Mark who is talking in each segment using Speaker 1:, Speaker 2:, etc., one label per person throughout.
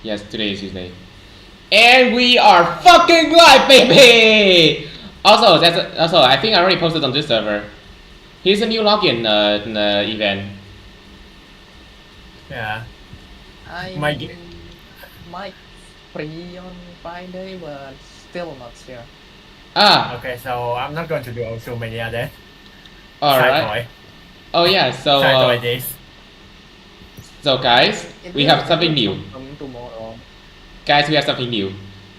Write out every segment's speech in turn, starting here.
Speaker 1: Yes, today is Tuesday. And we are fucking live, baby! Also, I think I already posted on this server. Here's a new login event.
Speaker 2: Yeah.
Speaker 3: I
Speaker 2: My g-
Speaker 3: might free on Friday, but still not sure.
Speaker 1: Ah,
Speaker 2: Okay, so I'm not going to do social media then.
Speaker 1: alright. Oh yeah,
Speaker 2: Shy toy this.
Speaker 1: so guys, we have something new.
Speaker 3: From tomorrow.
Speaker 1: Guys, we have something new.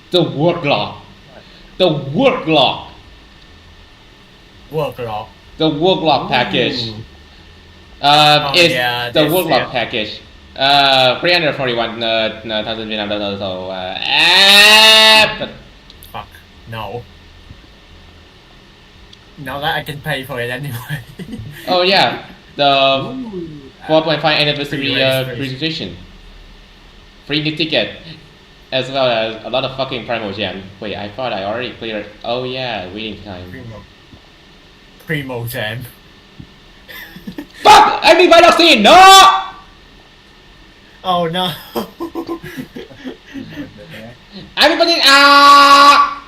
Speaker 1: The work log. The work log.
Speaker 2: Work log.
Speaker 1: The work log package.
Speaker 2: Ooh.
Speaker 1: Is
Speaker 2: yeah,
Speaker 1: the
Speaker 2: this,
Speaker 1: work log
Speaker 2: yeah.
Speaker 1: package. 341,000 Vietnam dollars. So, but
Speaker 2: Fuck. No. Now that I can pay for it anyway.
Speaker 1: oh yeah, the 4.5 anniversary
Speaker 2: Free registration.
Speaker 1: registration. Free new ticket. As well as a lot of fucking primal gem. Wait, I thought I already cleared. Oh yeah, waiting time.
Speaker 2: Primo Jam.
Speaker 1: Fuck! I mean, by not saying no!
Speaker 2: Oh no.
Speaker 1: Everybody, ah!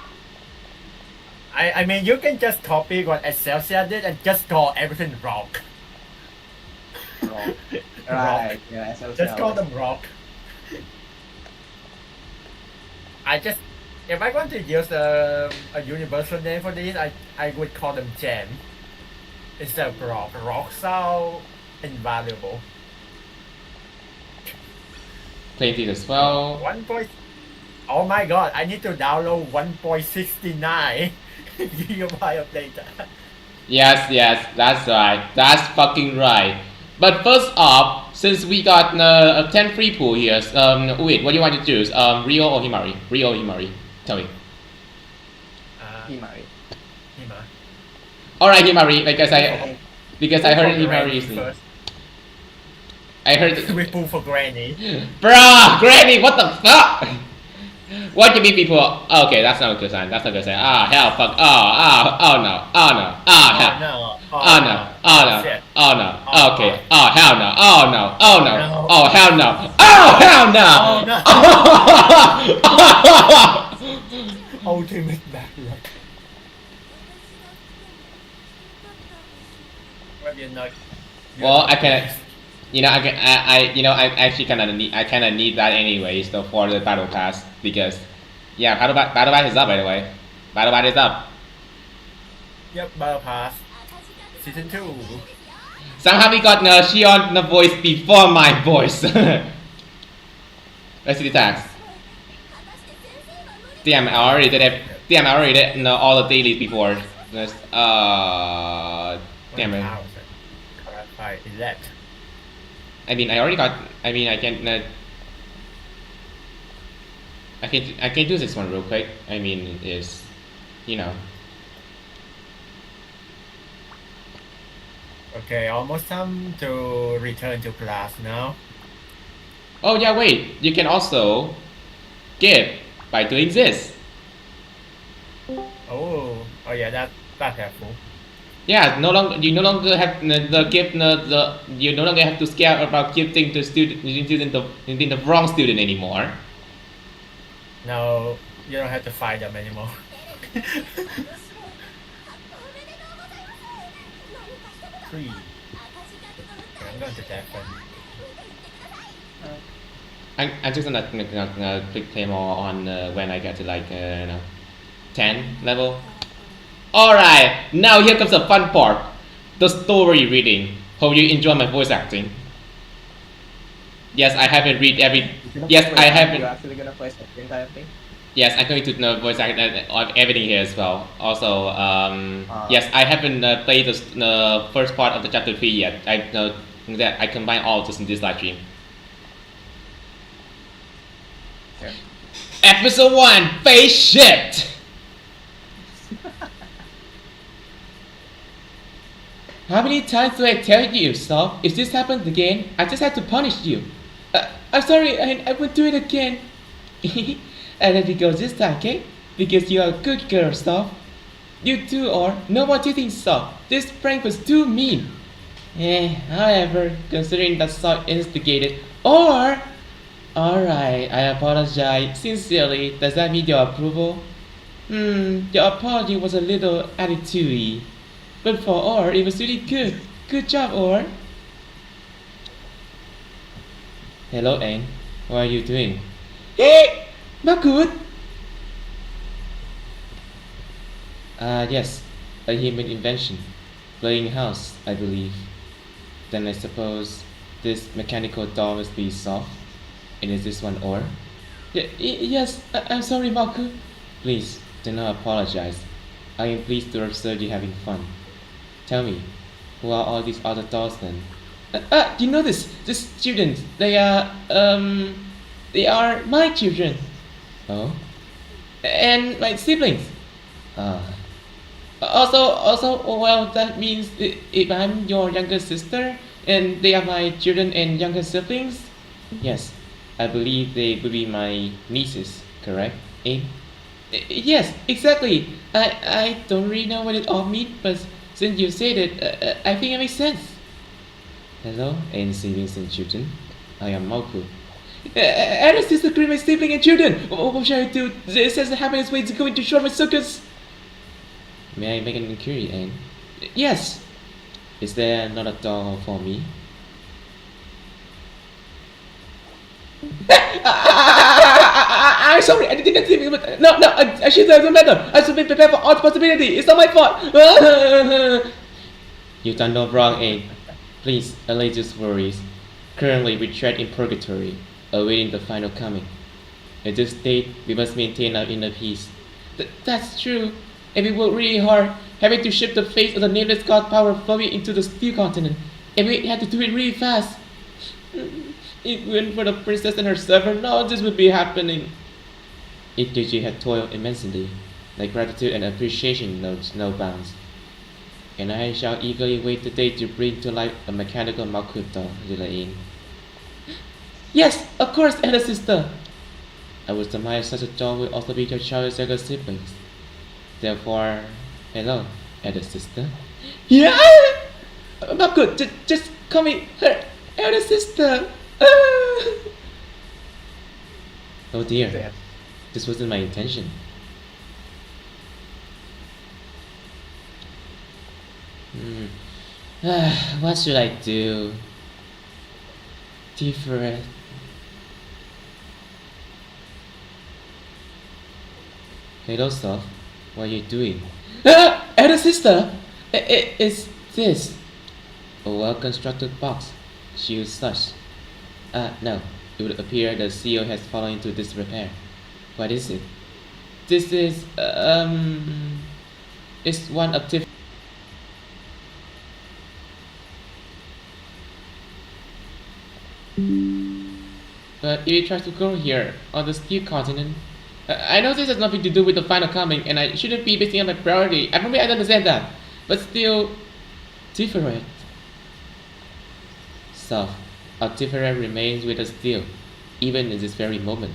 Speaker 2: I mean, you can just copy what Excelsior did and just call everything rock.
Speaker 3: Rock. Right. Yeah.
Speaker 2: Just call them rock. If I want to use a universal name for this, I would call them gem instead of rock. Rock sound invaluable.
Speaker 1: Plenty as well.
Speaker 2: 1 point. Oh my god! I need to download 1.69 gigabyte of data.
Speaker 1: Yes, that's right. That's fucking right. But first off, since we got a 10 free pool here, wait, what do you want to choose? Rio or Himari? Rio or Himari? Tell me.
Speaker 3: Himari.
Speaker 2: Hima.
Speaker 1: Alright, Himari, because I heard Himari is
Speaker 2: first.
Speaker 1: I heard
Speaker 2: We pull for Granny.
Speaker 1: Bruh, Granny, what the fuck? What do you mean people? Okay, that's not a good sign. That's not a good sign. Ah, hell, fuck. Oh no. Oh no. Oh hell.
Speaker 2: No.
Speaker 1: Oh no. Oh no.
Speaker 2: Shit.
Speaker 1: Oh no.
Speaker 2: Oh,
Speaker 1: Okay. Oh hell no. Oh no. Oh no.
Speaker 2: No.
Speaker 1: Oh hell no. Oh hell no.
Speaker 2: Oh no. Ultimate backlog. What you're not.
Speaker 1: Well, I can. I actually kind of need that anyways, though, for the battle pass because, yeah, battle pass is up by the way. Battle pass is up.
Speaker 2: Yep, Battle Pass. Season 2.
Speaker 1: Somehow we got Shion the voice before my voice. Let's see the tags. Damn, I already did it. Damn, I already did all the dailies before. Damn it.
Speaker 2: 11.
Speaker 1: I mean, I already got. I mean, I can. I can do this one real quick. I mean, is, you know.
Speaker 2: Okay, almost time to return to class now.
Speaker 1: Oh yeah, wait. You can also give by doing this.
Speaker 2: Oh yeah, that's helpful.
Speaker 1: Yeah, you no longer have you no longer have to scare about gifting to the wrong student anymore.
Speaker 2: Now you don't have to fight them anymore. Three. Okay, I'm going to that one.
Speaker 1: I'm just gonna click play more on when I get to like 10 level. Alright, now here comes the fun part, the story reading. Hope you enjoy my voice acting. Yes, I haven't read every. Yes, I haven't.
Speaker 3: You're actually gonna play the entire thing.
Speaker 1: Yes, I'm going to voice act everything here as well. Also, yes, I haven't played the first part of the chapter 3 yet. I combine all just in this live stream.
Speaker 3: Okay.
Speaker 1: Episode 1, face shift. How many times do I tell you, Stop? If this happens again, I just have to punish you. I'm sorry, I won't do it again. And let it go this time, okay? Because you are a good girl, Stop. You too are. No more teasing, Stop. This prank was too mean. However, considering that Stop instigated, or Alright, I apologize. Sincerely, does that mean your approval? Your apology was a little attitude-y. But for Or, it was really good. Good job, Or. Hello, Aang. What are you doing? Hey! Makut! Yes. A human invention. Playing house, I believe. Then I suppose this mechanical doll must be soft. And is this one Or? Yes, I'm sorry, Makut. Please, do not apologize. I am pleased to observe you having fun. Tell me, who are all these other dolls then? You know this students, they are my children. Oh? And my siblings. Ah. Also, well, that means if I'm your younger sister, and they are my children and younger siblings, yes, I believe they would be my nieces, correct? Eh? Yes, exactly. I don't really know what it all means, but since you said it, I think it makes sense. Hello, and siblings and children. I am Malku. Alice is the my sibling and children. What shall I do? It says the happiest way to go into short my circus. May I make an inquiry, Anne? Yes. Is there not a doll for me? I'm sorry, I didn't see it. No, I should have matter. I should be prepared for all possibility. It's not my fault. You've done no wrong, Anne. Please allay these worries. Currently, we tread in purgatory, awaiting the final coming. At this state, we must maintain our inner peace. That's true. And we work really hard, having to shift the face of the nameless god power fully into the steel continent. And we had to do it really fast. If it weren't for the princess and her servant, none of this would be happening. Itachi had toiled immensely. My gratitude and appreciation knows no bounds. And I shall eagerly wait the day to bring to life a mechanical Makuto, Zilain. Yes, of course, elder sister. I would admire such a doll will also be your child's younger siblings. Therefore, hello, elder sister. Yeah! Makut, just call me her elder sister. Oh dear,
Speaker 3: That
Speaker 1: this wasn't my intention. What should I do? Different. Hello, Soph. What are you doing? Elder sister! Is this a well-constructed box? She used such. No. It would appear the seal has fallen into disrepair. What is it? This is, it's one of But if you try to go here, on the steel continent, I know this has nothing to do with the final coming, and I shouldn't be basing on my priority. I probably understand that, but still, different. Self, Altifera remains with us still, even in this very moment.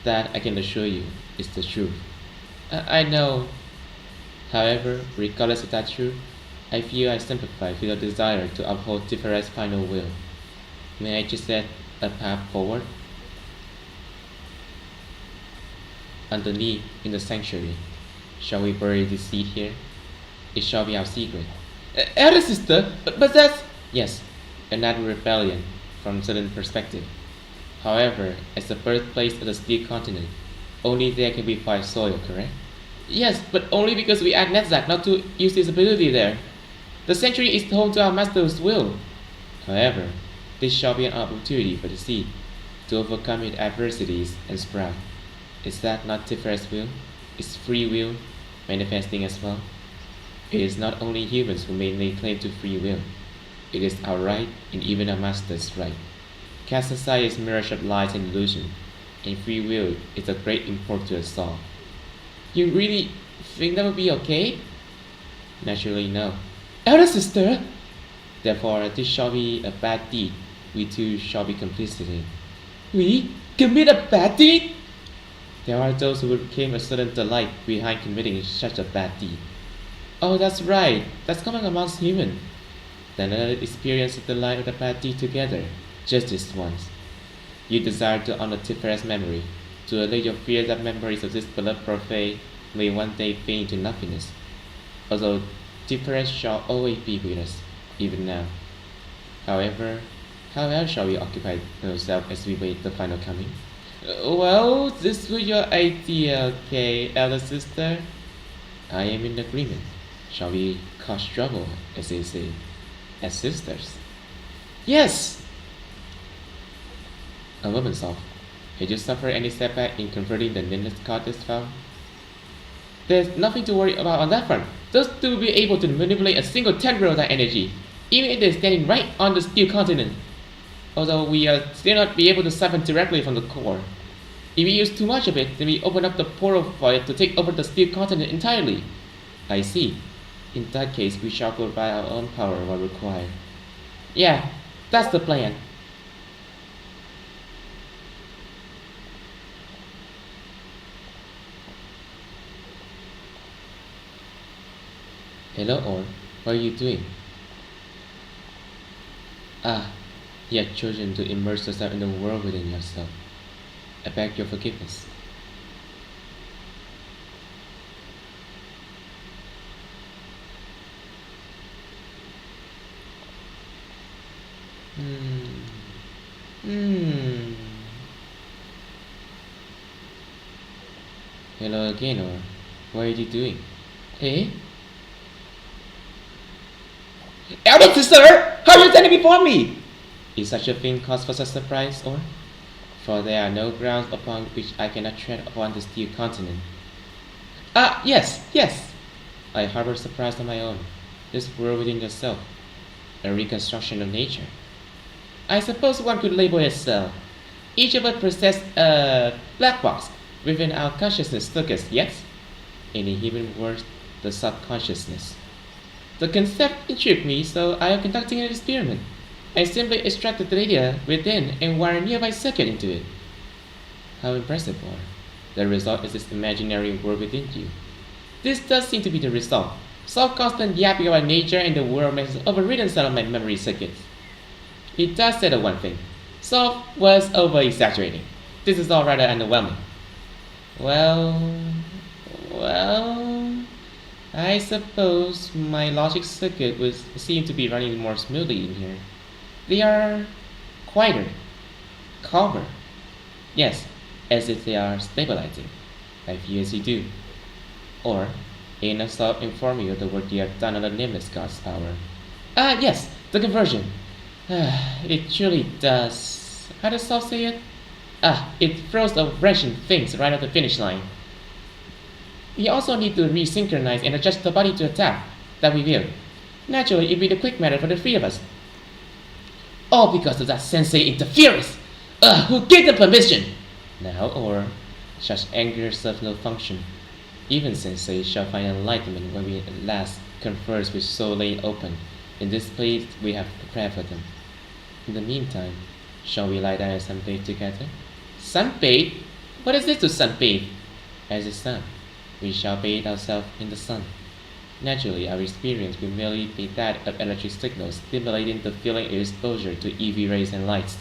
Speaker 1: That I can assure you is the truth. I know. However, regardless of that truth, I feel I sympathize with your desire to uphold Tifera's final will. May I just set a path forward? Underneath, in the sanctuary, shall we bury this seed here? It shall be our secret. Elder sister, but that's... Yes, another rebellion from a certain perspective. However, as the birthplace of the steel continent, only there can be five soil, correct? Yes, but only because we asked Netzach not to use his ability there. The sanctuary is home to our master's will. However, this shall be an opportunity for the seed to overcome its adversities and sprout. Is that not Tifera's will? Is free will manifesting as well? It is not only humans who may lay claim to free will. It is our right and even our master's right. Cast aside its mirage of lies and illusion, and free will is of great import to us all. You really think that would be okay? Naturally no. Elder sister! Therefore, this shall be a bad deed we too shall be complicit in. We commit a bad deed? There are those who will claim a certain delight behind committing such a bad deed. Oh, that's right. That's common amongst humans. Then let us experience the delight of the bad deed together, just this once. You desire to honor Tiferet memory, to allay your fear that memories of this beloved prophet may one day fade into nothingness. Although Tiferet shall always be with us, even now. However, how else shall we occupy ourselves as we wait the final coming? Well, this was your idea, okay, elder sister? I am in agreement. Shall we cause trouble, as they say, as sisters? Yes! A woman's off. Did you suffer any setback in converting the nameless goddess found? There's nothing to worry about on that front. Those two will be able to manipulate a single tendril of that energy, even if they're standing right on the steel continent. Although we still not be able to siphon directly from the core. If we use too much of it, then we open up the portal for it to take over the steel continent entirely. I see. In that case, we shall provide our own power while required. Yeah, that's the plan. Hello, Orn. What are you doing? Ah, you have chosen to immerse yourself in the world within yourself. I beg your forgiveness. Hello again, or what are you doing? Eh? Elder sister! How are you standing before me? Is such a thing cause for such surprise, or? For there are no grounds upon which I cannot tread upon the steel continent. Ah, yes. I harbor surprise on my own. This world within yourself. A reconstruction of nature. I suppose one could label it so. Each of us possess a black box within our consciousness circuits, yes? In the human word, the subconsciousness. The concept intrigued me, so I am conducting an experiment. I simply extracted the data within and wired a nearby circuit into it. How impressive, Or. The result is this imaginary world within you. This does seem to be the result. So constant yapping about nature and the world makes an overridden some of my memory circuits. It does say the one thing. So was over-exaggerating. This is all rather underwhelming. Well, I suppose my logic circuit would seem to be running more smoothly in here. They are quieter, calmer. Yes, as if they are stabilizing. I feel as you do. Or, enough self-inform you of the work you have done on the Nameless God's power. Ah, yes, the conversion. It truly does. How does Saul say it? It throws the wrenching things right at the finish line. We also need to resynchronize and adjust the body to attack. That we will. Naturally, it'd be the quick matter for the three of us. All because of that sensei interference! Who gave them permission? Now, or such anger serves no function. Even sensei shall find enlightenment when we at last converse with soul laid open. In this place we have prepared for them. In the meantime, shall we lie down and sunbathe together? Sunbathe? What is this to sunbathe? As the sun, we shall bathe ourselves in the sun. Naturally, our experience will merely be that of electric signals stimulating the feeling of exposure to UV rays and lights.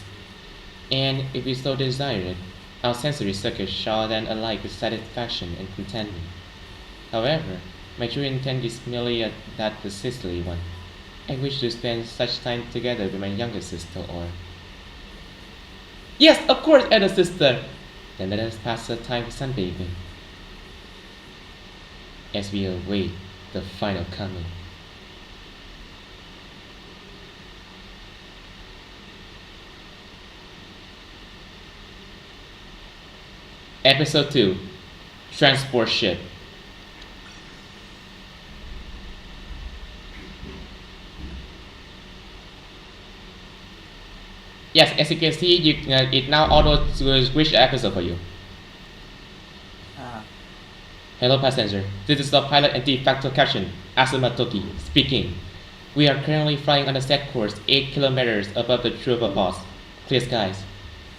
Speaker 1: And if we so desire it, our sensory circuits shall then alight with satisfaction and contentment. However, my true intent is merely that sisterly one. I wish to spend such time together with my younger sister, or... Yes, of course, elder sister! Then let us pass the time sunbathing, as we await the final coming. Episode 2, Transport Ship. Yes, as you can see, it now auto switch the episode for you. Hello passenger, this is the pilot and de facto captain, Asuma Toki, speaking. We are currently flying on a set course 8 kilometers above the Trooper Pass. Clear skies.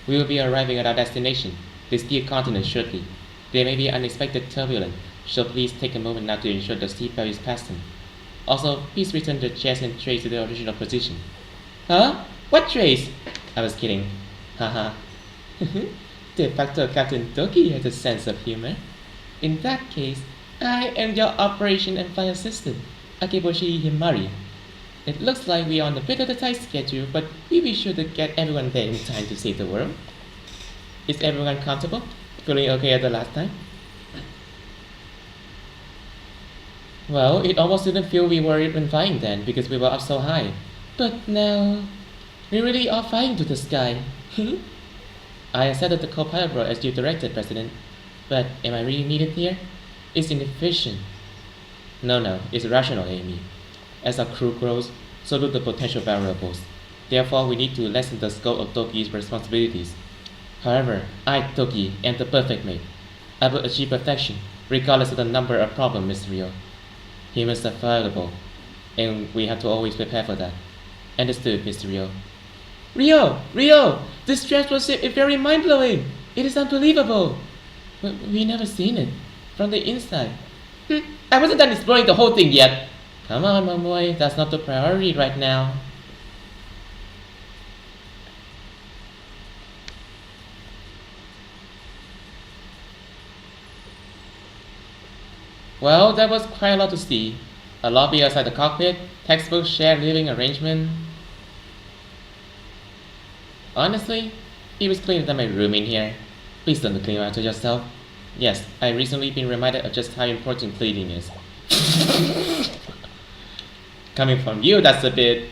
Speaker 1: We will be arriving at our destination, the steel continent, shortly. There may be unexpected turbulence, so please take a moment now to ensure the seatbelt is fastened. Also, please return the chairs and trays to their original position. Huh? What trays? I was kidding. Haha. De facto Captain Toki has a sense of humor. In that case, I am your operation and flight assistant, Akeboshi Himari. It looks like we are on a bit of a tight schedule, but we be sure to get everyone there in time to save the world. Is everyone comfortable? Feeling okay at the last time? Well, it almost didn't feel we were even flying then because we were up so high. But now, we really are flying to the sky. I accepted the co-pilot role as you directed, President. But am I really needed here? It's inefficient. No, it's rational, Amy. As our crew grows, so do the potential variables. Therefore, we need to lessen the scope of Toki's responsibilities. However, I, Toki, am the perfect mate. I will achieve perfection, regardless of the number of problems, Miss Rio. Humans are fallible, and we have to always prepare for that. Understood, Mr. Rio. Rio! This transport is very mind-blowing! It is unbelievable! We never seen it. From the inside. I wasn't done exploring the whole thing yet. Come on, my boy, that's not the priority right now. Well, that was quite a lot to see. A lobby outside the cockpit, textbook shared living arrangement. Honestly, it was cleaner than my room in here. Please don't clean after yourself. Yes, I've recently been reminded of just how important cleaning is. Coming from you, that's a bit...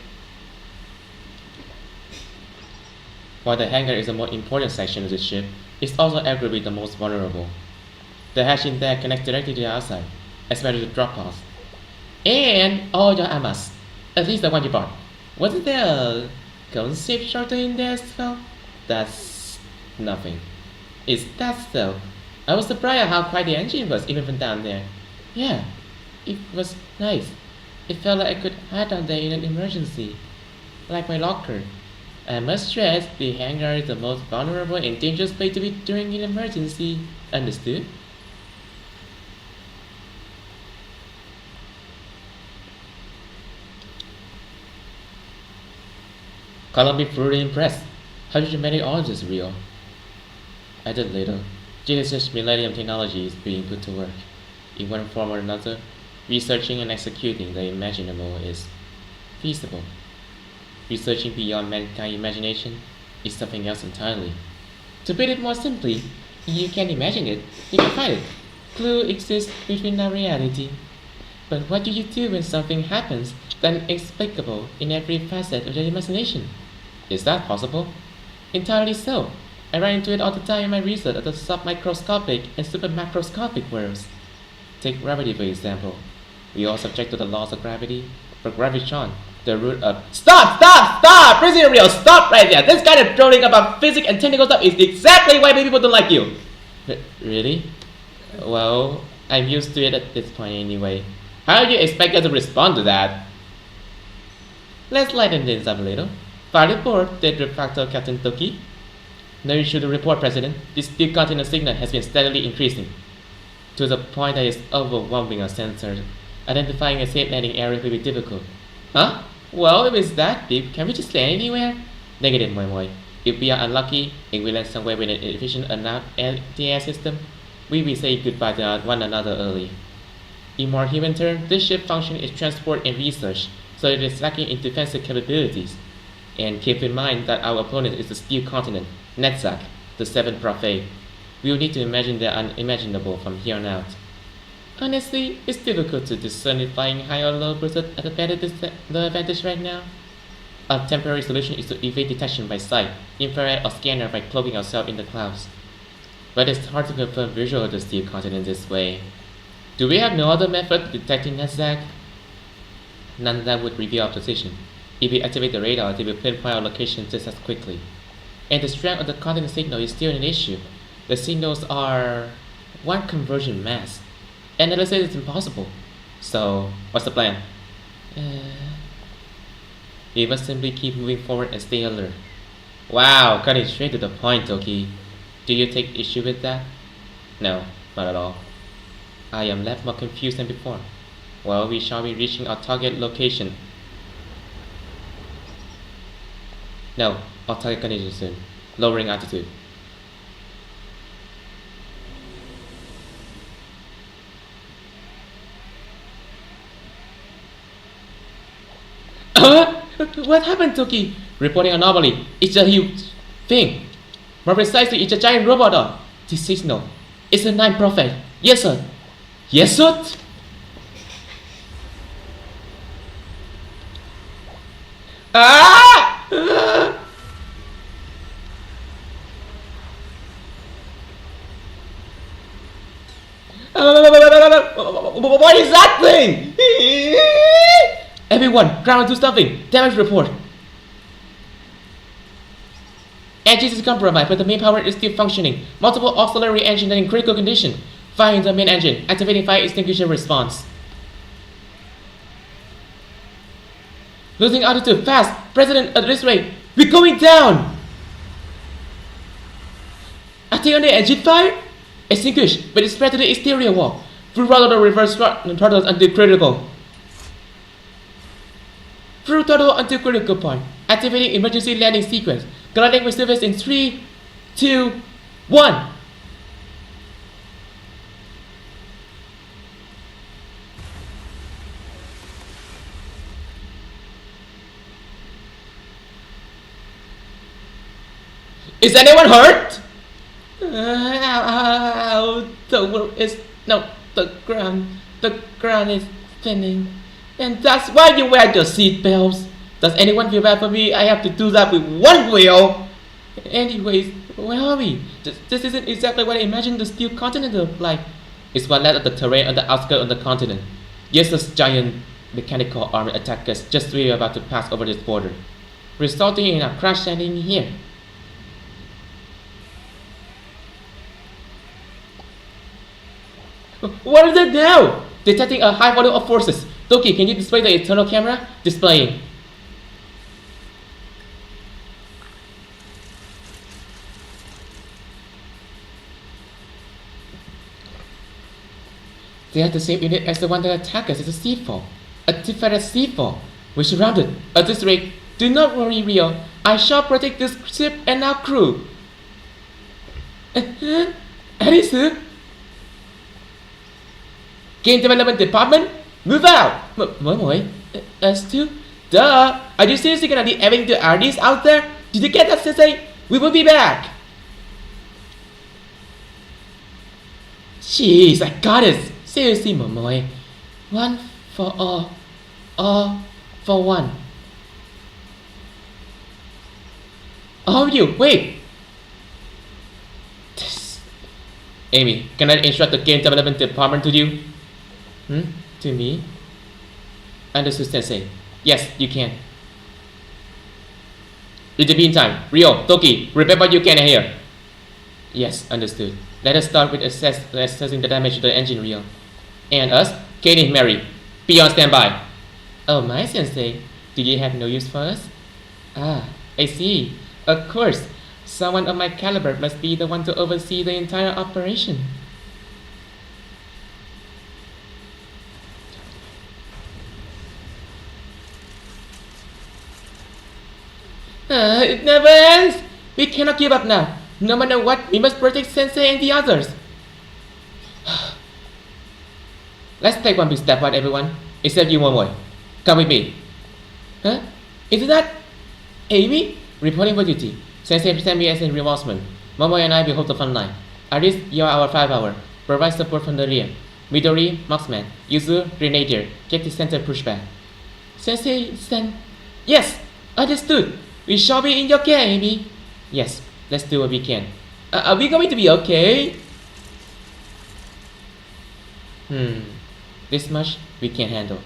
Speaker 1: While the hangar is the most important section of the ship, it's also arguably the most vulnerable. The hatch in there connects directly to the outside, especially the drop pods. And all your amas, at least the one you bought. Wasn't there a gun-safe shelter in there as well? That's nothing. Is that so? I was surprised at how quiet the engine was even from down there. Yeah, it was nice. It felt like I could hide down there in an emergency. Like my locker. I must stress, the hangar is the most vulnerable and dangerous place to be during an emergency. Understood? Colin be fully impressed. How did you manage all of this, Rio? I did little. Genesis Millennium technology is being put to work. In one form or another, researching and executing the imaginable is feasible. Researching beyond mankind's imagination is something else entirely. To put it more simply, you can imagine it, you can find it. Clue exists within our reality. But what do you do when something happens that's inexplicable in every facet of your imagination? Is that possible? Entirely so. I run into it all the time in my research of the submicroscopic and supermacroscopic worlds. Take gravity for example. We are subject to the laws of gravity, but graviton, the root of... Stop! President Rio, stop right there! This kind of droning about physics and technical stuff is exactly why people don't like you! Really? Well, I'm used to it at this point anyway. How do you expect us to respond to that? Let's lighten things up a little. Fire report, dead de facto Captain Toki. No issue to report, President. This steel continent signal has been steadily increasing, to the point that it's overwhelming our sensors. Identifying a safe landing area will be difficult. Huh? Well, if it's that deep, can we just land anywhere? Negative, my boy. If we are unlucky and we land somewhere with an efficient enough anti-air system, we will say goodbye to one another early. In more human terms, this ship function is transport and research, so it is lacking in defensive capabilities. And keep in mind that our opponent is the steel continent, Netzach, the seventh prophet. We will need to imagine the unimaginable from here on out. Honestly, it's difficult to discern if flying high or low puts us at the advantage right now. A temporary solution is to evade detection by sight, infrared or scanner by cloaking ourselves in the clouds. But it's hard to confirm visual of the steel continent this way. Do we have no other method of detecting Netzach? None that would reveal our position. If we activate the radar, they will pinpoint our location just as quickly. And the strength of the continent signal is still an issue. The signals are one conversion mass. Analysis is impossible. So, what's the plan? We must simply keep moving forward and stay alert. Wow, cutting straight to the point, Toki. Do you take issue with that? No, not at all. I am left more confused than before. Well, we shall be reaching our target location. No, our target condition soon. Lowering altitude. Huh? What happened, Toki? Reporting anomaly. It's a huge thing. More precisely, it's a giant robot dog. This signal. It's a Nine Prophet. Yes, sir. Yes, sir? Ah! What is that thing? Everyone, ground to something. Damage report. Engines is compromised, but the main power is still functioning. Multiple auxiliary engines are in critical condition. Firing the main engine. Activating fire extinguisher response. Losing altitude. Fast. President, at this rate. We're going down. Acting on the engine fire? Extinguished, but it's spread to the exterior wall. Full throttle to reverse throttles until critical. Full throttle until critical point. Activating emergency landing sequence. Gliding with surface in 3, 2, 1. Is anyone hurt? The world is no, the ground is spinning, and that's why you wear the seat belts. Does anyone feel bad for me? I have to do that with one wheel. Anyways, where are we? This isn't exactly what I imagined the steel continent to look like. It's what led of the terrain on the outskirts of the continent. Yes, this giant mechanical army attacked us just as we were about to pass over this border, resulting in a crash landing here. What is it now? Detecting a high volume of forces. Toki, can you display the internal camera? Displaying. They are the same unit as the one that attacked us at the seafall. A defeated seafall. We're surrounded. At this rate, do not worry, Rio. I shall protect this ship and our crew. Arisu? Game Development Department? Move out! Momoy? Us too? Duh! Are you seriously gonna leave everything to artists out there? Did you get that, Sensei? We will be back! Jeez, I got it! Seriously, Momoy. One for all for one. Oh, you, wait! Amy, can I instruct the Game Development Department to you? To me? Understood, Sensei. Yes, you can. In the meantime, Rio, Toki, repair what you can here. Yes, understood. Let us start with assessing the damage to the engine, Rio. And us, Katie, Mary, be on standby. Oh, my Sensei, do you have no use for us? Ah, I see. Of course, someone of my caliber must be the one to oversee the entire operation. It never ends! We cannot give up now. No matter what, we must protect Sensei and the others. Let's take one big step forward, everyone. Except you, Momoy. Come with me. Huh? Is that Amy? Reporting for duty. Sensei sent me as a reinforcement. Momoy and I will hold the front line. Aris, you are our 5-hour. Provide support from the rear. Midori, marksman. Yuzu, grenadier. Get the center pushback. Sensei sent... Yes! Understood! We shall be in your care, Amy. Yes, let's do what we can. Are we going to be okay? This much we can handle.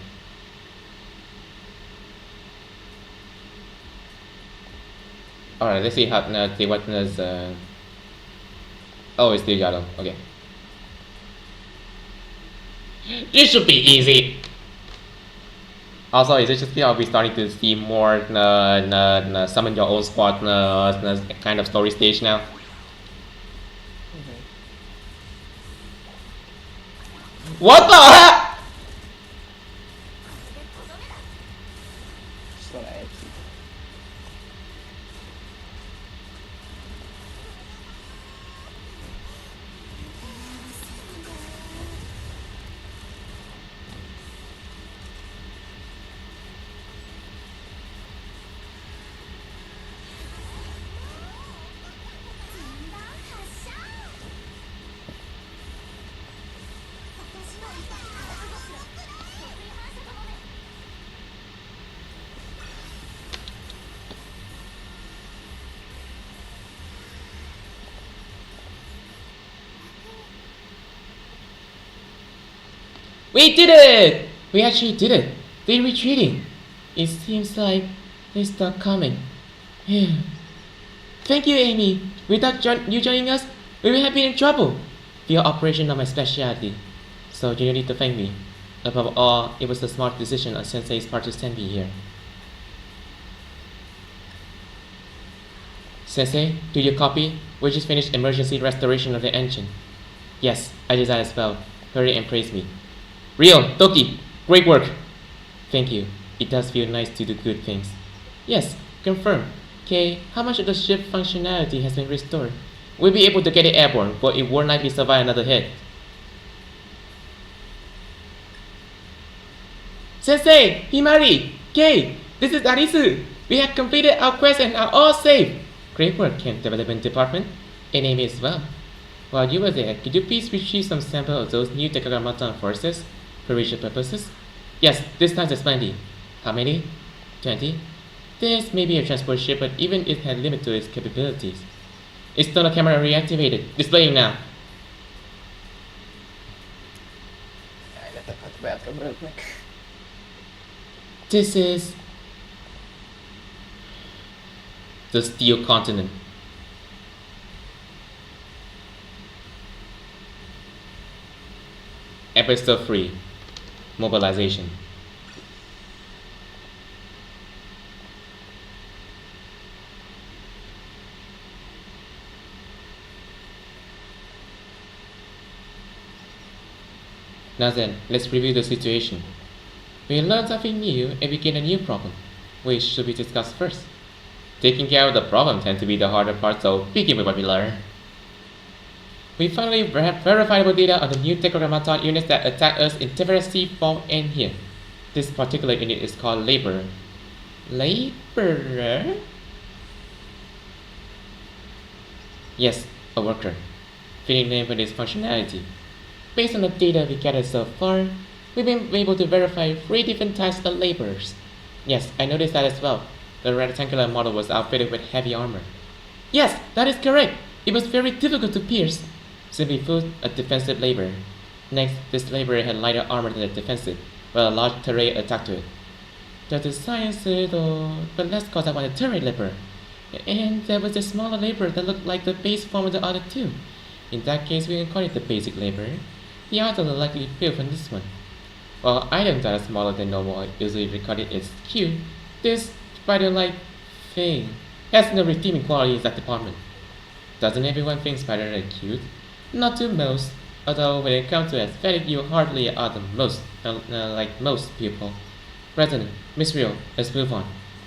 Speaker 1: Alright, let's see how see what is oh, it's still yellow. Okay. This should be easy. Also, is it just me, are we starting to see more summon your own squad kind of story stage now? What the heck?
Speaker 3: So edgy.
Speaker 1: We did it! We actually did it. They're retreating. It seems like they stopped coming. Phew. Thank you, Amy. Without you joining us, we would have been in trouble. Field operation are my specialty, so you don't need to thank me. Above all, it was a smart decision on Sensei's part to send me here. Sensei, do you copy? We just finished emergency restoration of the engine. Yes, I did that as well. Hurry and praise me. Rio, Toki, great work. Thank you. It does feel nice to do good things. Yes, confirm. Kay, how much of the ship functionality has been restored? We'll be able to get it airborne, but it won't likely survive another hit. Sensei, Himari, Kay, this is Arisu. We have completed our quest and are all safe. Great work, Camp Development Department, and Amy as well. While you were there, could you please retrieve some sample of those new Tetragrammaton forces for research purposes? Yes, this time there's plenty. How many? 20? This may be a transport ship, but even it had limit to its capabilities. External camera reactivated. Displaying now.
Speaker 3: I dapat battery break.
Speaker 1: This is the Steel Continent. Episode 3 Mobilization. Now then, let's review the situation. We learned something new and begin a new problem. Which should we discuss first? Taking care of the problem tends to be the harder part, so begin with what we learned. We finally have verifiable data on the new Tetragrammaton units that attack us in Tiferes Sea, Fall, and here. This particular unit is called Laborer. Laborer? Yes, a worker. Fitting name for this functionality. Based on the data we gathered so far, we've been able to verify 3 different types of laborers. Yes, I noticed that as well. The rectangular model was outfitted with heavy armor. Yes, that is correct. It was very difficult to pierce. Simply put, a defensive laborer. Next, this laborer had lighter armor than the defensive, while a large turret attacked to it. The design said, but let's call that one a turret laborer. And there was a smaller laborer that looked like the base form of the other two. In that case, we can call it the basic laborer. The others are likely built from this one. While items that are smaller than normal are usually recorded as cute, this spider-like thing has no redeeming quality in that department. Doesn't everyone think spiders are cute? Not to most, although when it comes to aesthetic, you hardly are the most, like most people. President, Miss Rio, let's move on.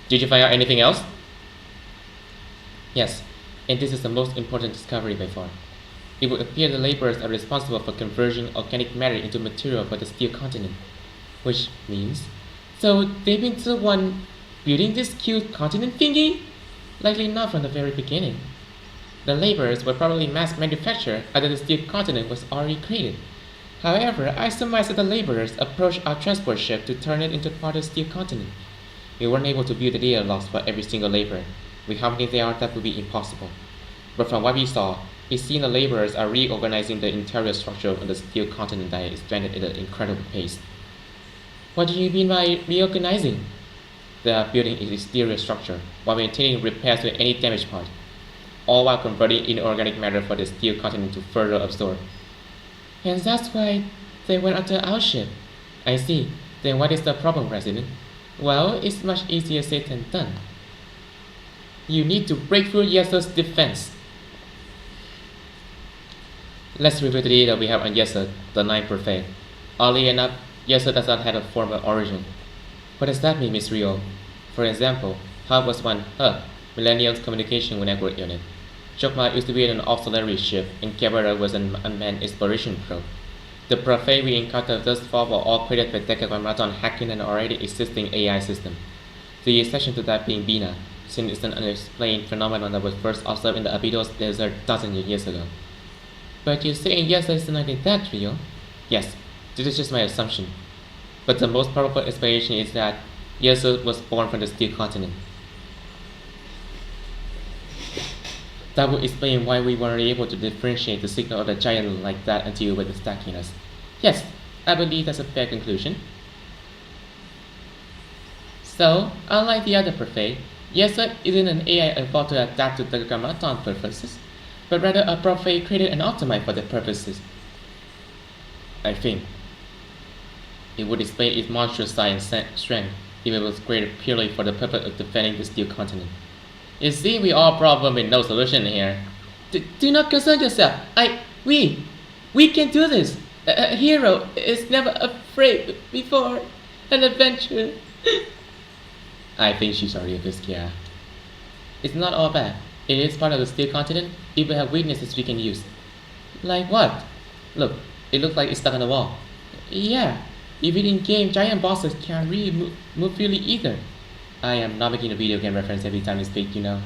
Speaker 1: Did you find out anything else? Yes, and this is the most important discovery by far. It would appear the laborers are responsible for converting organic matter into material for the Steel Continent. Which means, so they've been the one building this cute continent thingy? Likely not from the very beginning. The laborers were probably mass manufactured after the Steel Continent was already created. However, I surmise that the laborers approached our transport ship to turn it into part of the Steel Continent. We weren't able to view the data logs for every single laborer. With how many there are, that would be impossible. But from what we saw, it seems the laborers are reorganizing the interior structure of the Steel Continent that is expanded at an incredible pace. What do you mean by reorganizing? They are building its exterior structure while maintaining repairs to any damaged part, all while converting inorganic matter for the Steel Continent to further absorb. And that's why they went after our ship. I see. Then what is the problem, President? Well, it's much easier said than done. You need to break through Yeso's defense. Let's review the data we have on Yeso, the Ninth Prophet. Oddly enough, Yeso does not have a formal origin. What does that mean, Miss Rio? For example, Hub was one Millennium's communication network unit. Chokmah used to be an auxiliary ship, and Cabrera was an unmanned exploration probe. The Prophet we encountered thus far were all created by Tetragrammaton hacking an already existing AI system. The exception to that being Bina, since it's an unexplained phenomenon that was first observed in the Abydos Desert dozens of years ago. But you're saying Yeso is not like that, Rio? Yes, this is just my assumption. But the most probable explanation is that Yeso was born from the Steel Continent. That would explain why we weren't able to differentiate the signal of the giant like that until it was attacking us. Yes, I believe that's a fair conclusion. So, unlike the other prophet, Yesod isn't an AI evolved to adapt to the Grammaton purposes, but rather a prophet created and optimized for their purposes. I think it would explain its monstrous size and strength if it was created purely for the purpose of defending the Steel Continent. You see, we all problem with no solution here. Do not concern yourself. We can do this. A hero is never afraid before an adventure. I think she's already a bit scared. It's not all bad. It is part of the Steel Continent. If we have weaknesses we can use. Like what? Look, it looks like it's stuck on the wall. Yeah, even in game, giant bosses can't really move freely either. I am not making a video game reference every time I speak, you know.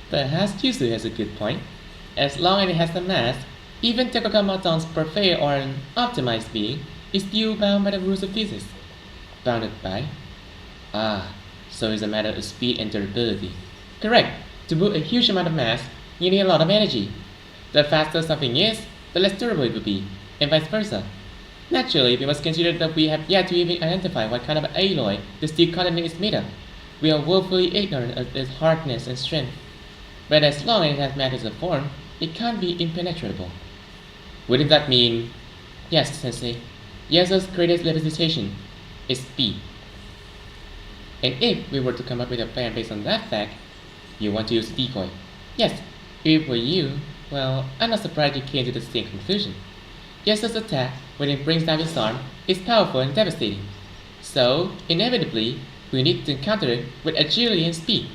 Speaker 1: Perhaps Yuzu has a good point. As long as it has the mask, even Tekogamaton's perfect or an optimized being is still bound by the rules of physics. Bounded by? So it's a matter of speed and durability. Correct. To move a huge amount of mass, you need a lot of energy. The faster something is, the less durable it will be, and vice versa. Naturally, we must consider that we have yet to even identify what kind of alloy the Steel Continent is made of. We are woefully ignorant of its hardness and strength. But as long as it has matters of form, it can't be impenetrable. Wouldn't that mean... Yes, Sensei. Yesod's greatest limitation is speed. And if we were to come up with a plan based on that fact, you want to use a decoy. Yes, if it were you, well, I'm not surprised you came to the same conclusion. Yesod's attack, when it brings down his arm, is powerful and devastating. So, inevitably, we need to counter it with agility and speed.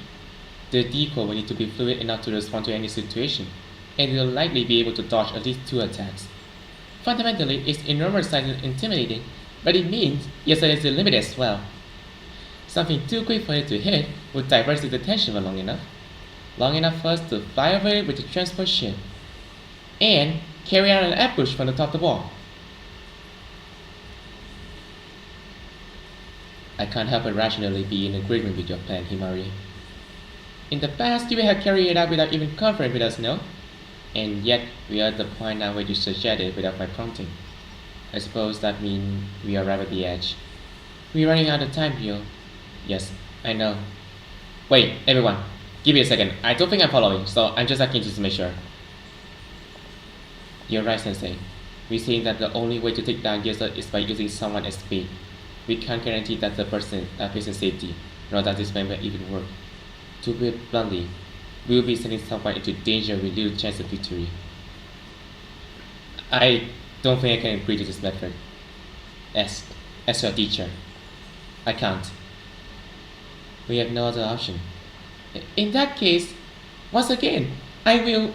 Speaker 1: The decoy will need to be fluid enough to respond to any situation, and will likely be able to dodge at least 2 attacks. Fundamentally, its enormous size is intimidating, but it means Yesod is limited as well. Something too quick for it to hit would divert its attention for long enough for us to fly over it with the transport ship, and carry out an ambush from the top of the wall. I can't help but rationally be in agreement with your plan, Himari. In the past, you have carried it out without even conferring with us, no? And yet, we are at the point now where you suggest it without my prompting. I suppose that means we are right at the edge. We're running out of time, Hyo. Yes, I know. Wait, everyone, give me a second. I don't think I'm following, so I'm just asking just to make sure. You're right, Sensei. We're saying that the only way to take down Yesod is by using someone as bait. We can't guarantee that the person's safety, nor that this plan will even work. To put it bluntly, we will be sending someone into danger with little chance of victory. I don't think I can agree to this method. As your teacher, I can't. We have no other option. In that case, once again, I will...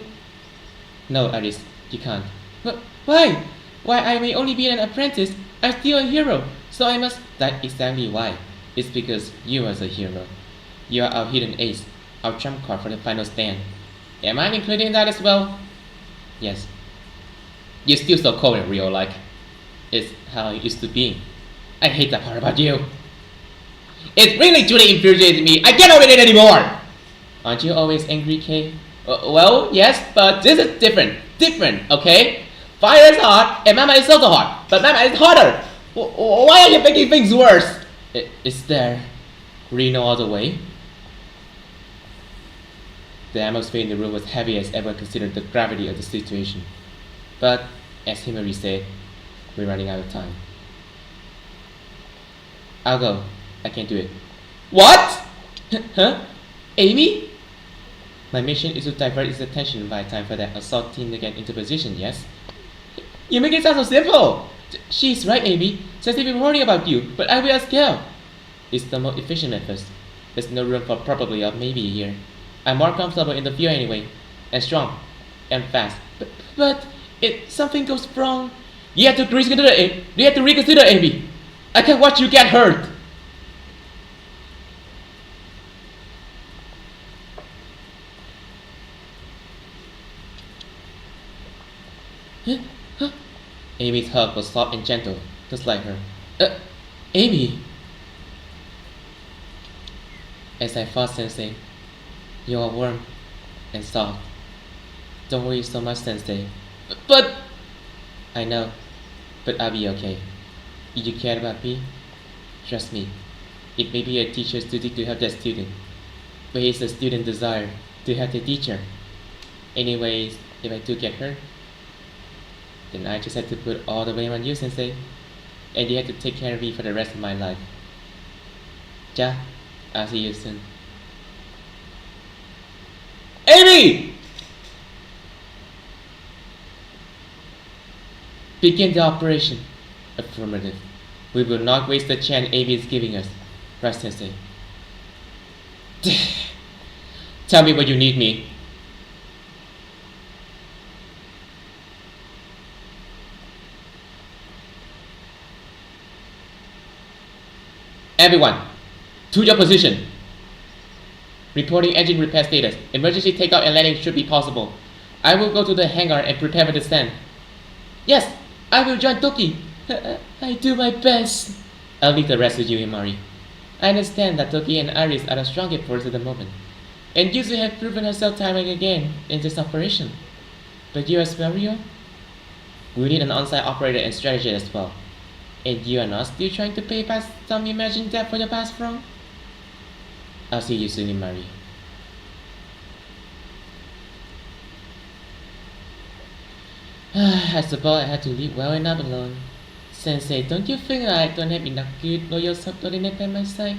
Speaker 1: No, Aris, you can't. But why? Why I may only be an apprentice, I'm still a hero, so I must... That's exactly why. It's because you are the hero. You are our hidden ace, our trump card for the final stand. Am I included in that as well? Yes. You're still so cold and real, like. It's how it used to be. I hate that part about you. It's really truly infuriating me. I can't open it anymore! Aren't you always angry, Kay? Well, yes, but this is different. Different, okay? Fire is hot, and Mama is also hot. But Mama is hotter! Why are you making things worse? Is there really no other way? The atmosphere in the room was heavy as everyone considered the gravity of the situation. But, as Himari said, we're running out of time. I'll go. I can't do it. What? Huh? Amy? My mission is to divert its attention by time for that assault team to get into position, yes? You make it sound so simple! She's right, Amy. Says they've been worrying about you, but I will ask her. It's the most efficient method. There's no room for probably or maybe here. I'm more comfortable in the field anyway. And strong. And fast. But if something goes wrong... You have to reconsider, Amy. I can't watch you get hurt. Huh? Amy's hug was soft and gentle, just like her. Amy! As I thought, Sensei, you are warm and soft. Don't worry so much, Sensei. But... I know. but I'll be okay. If you care about me, trust me. It may be a teacher's duty to help that student, but it's a student's desire to help the teacher. Anyways, if I do get hurt, then I just have to put all the blame on you, Sensei, and you have to take care of me for the rest of my life. Ja, I'll see you soon. Amy! Begin the operation. Affirmative. We will not waste the chance Amy is giving us. Right, Sensei. Tell me when you need me. Everyone, to your position. Reporting engine repair status. Emergency takeoff and landing should be possible. I will go to the hangar and prepare for descent. Yes, I will join Toki. I do my best. I'll leave the rest to you, Himari. I understand that Toki and Iris are the strongest forces at the moment, and Yuzu have proven herself time and again in this operation. But you as well, Ryo? We need an on-site operator and strategist as well. And you are not still trying to pay past some imagined debt for your past wrong? I'll see you soon, Himari. I suppose I had to leave well enough alone. Sensei, don't you think I don't have enough good loyal subordinate by my side?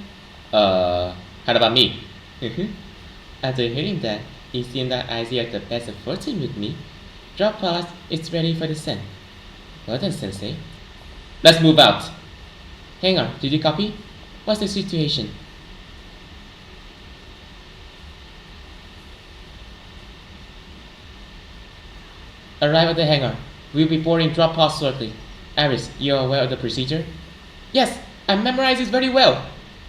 Speaker 1: How about me? After hearing that, it seems that I have the best of fortune with me. Drop pod is ready for descent. Well then, Sensei. Let's move out. Hang on, did you copy? What's the situation? Arrive at the hangar. We'll be boarding drop pod shortly. Iris, you are aware of the procedure? Yes, I memorized this very well.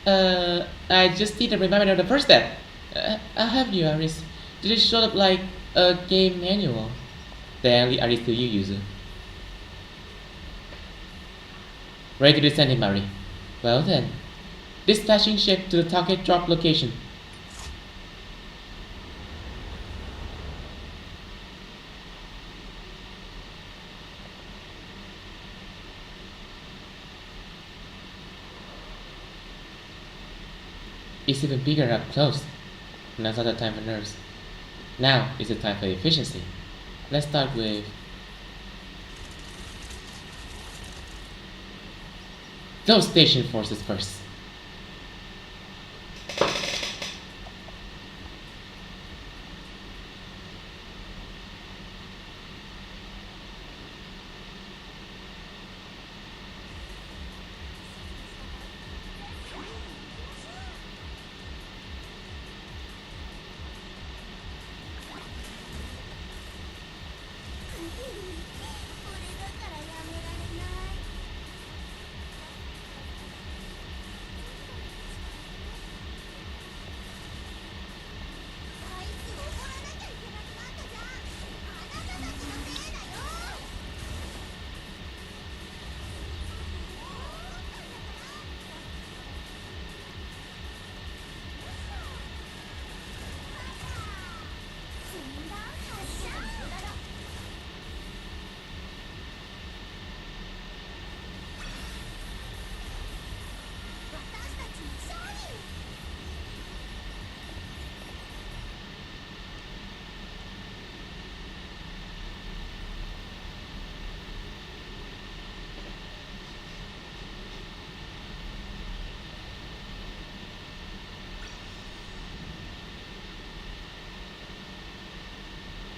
Speaker 1: I just need a reminder of the first step. I'll have you, Iris. Did it show up like a game manual? Then leave Iris to you, user. Ready to descend, Himari. Well then, dispatching ship to the target drop location. It's even bigger up close. Now's not the time for nerves. Now is the time for efficiency. Let's start with those station forces first.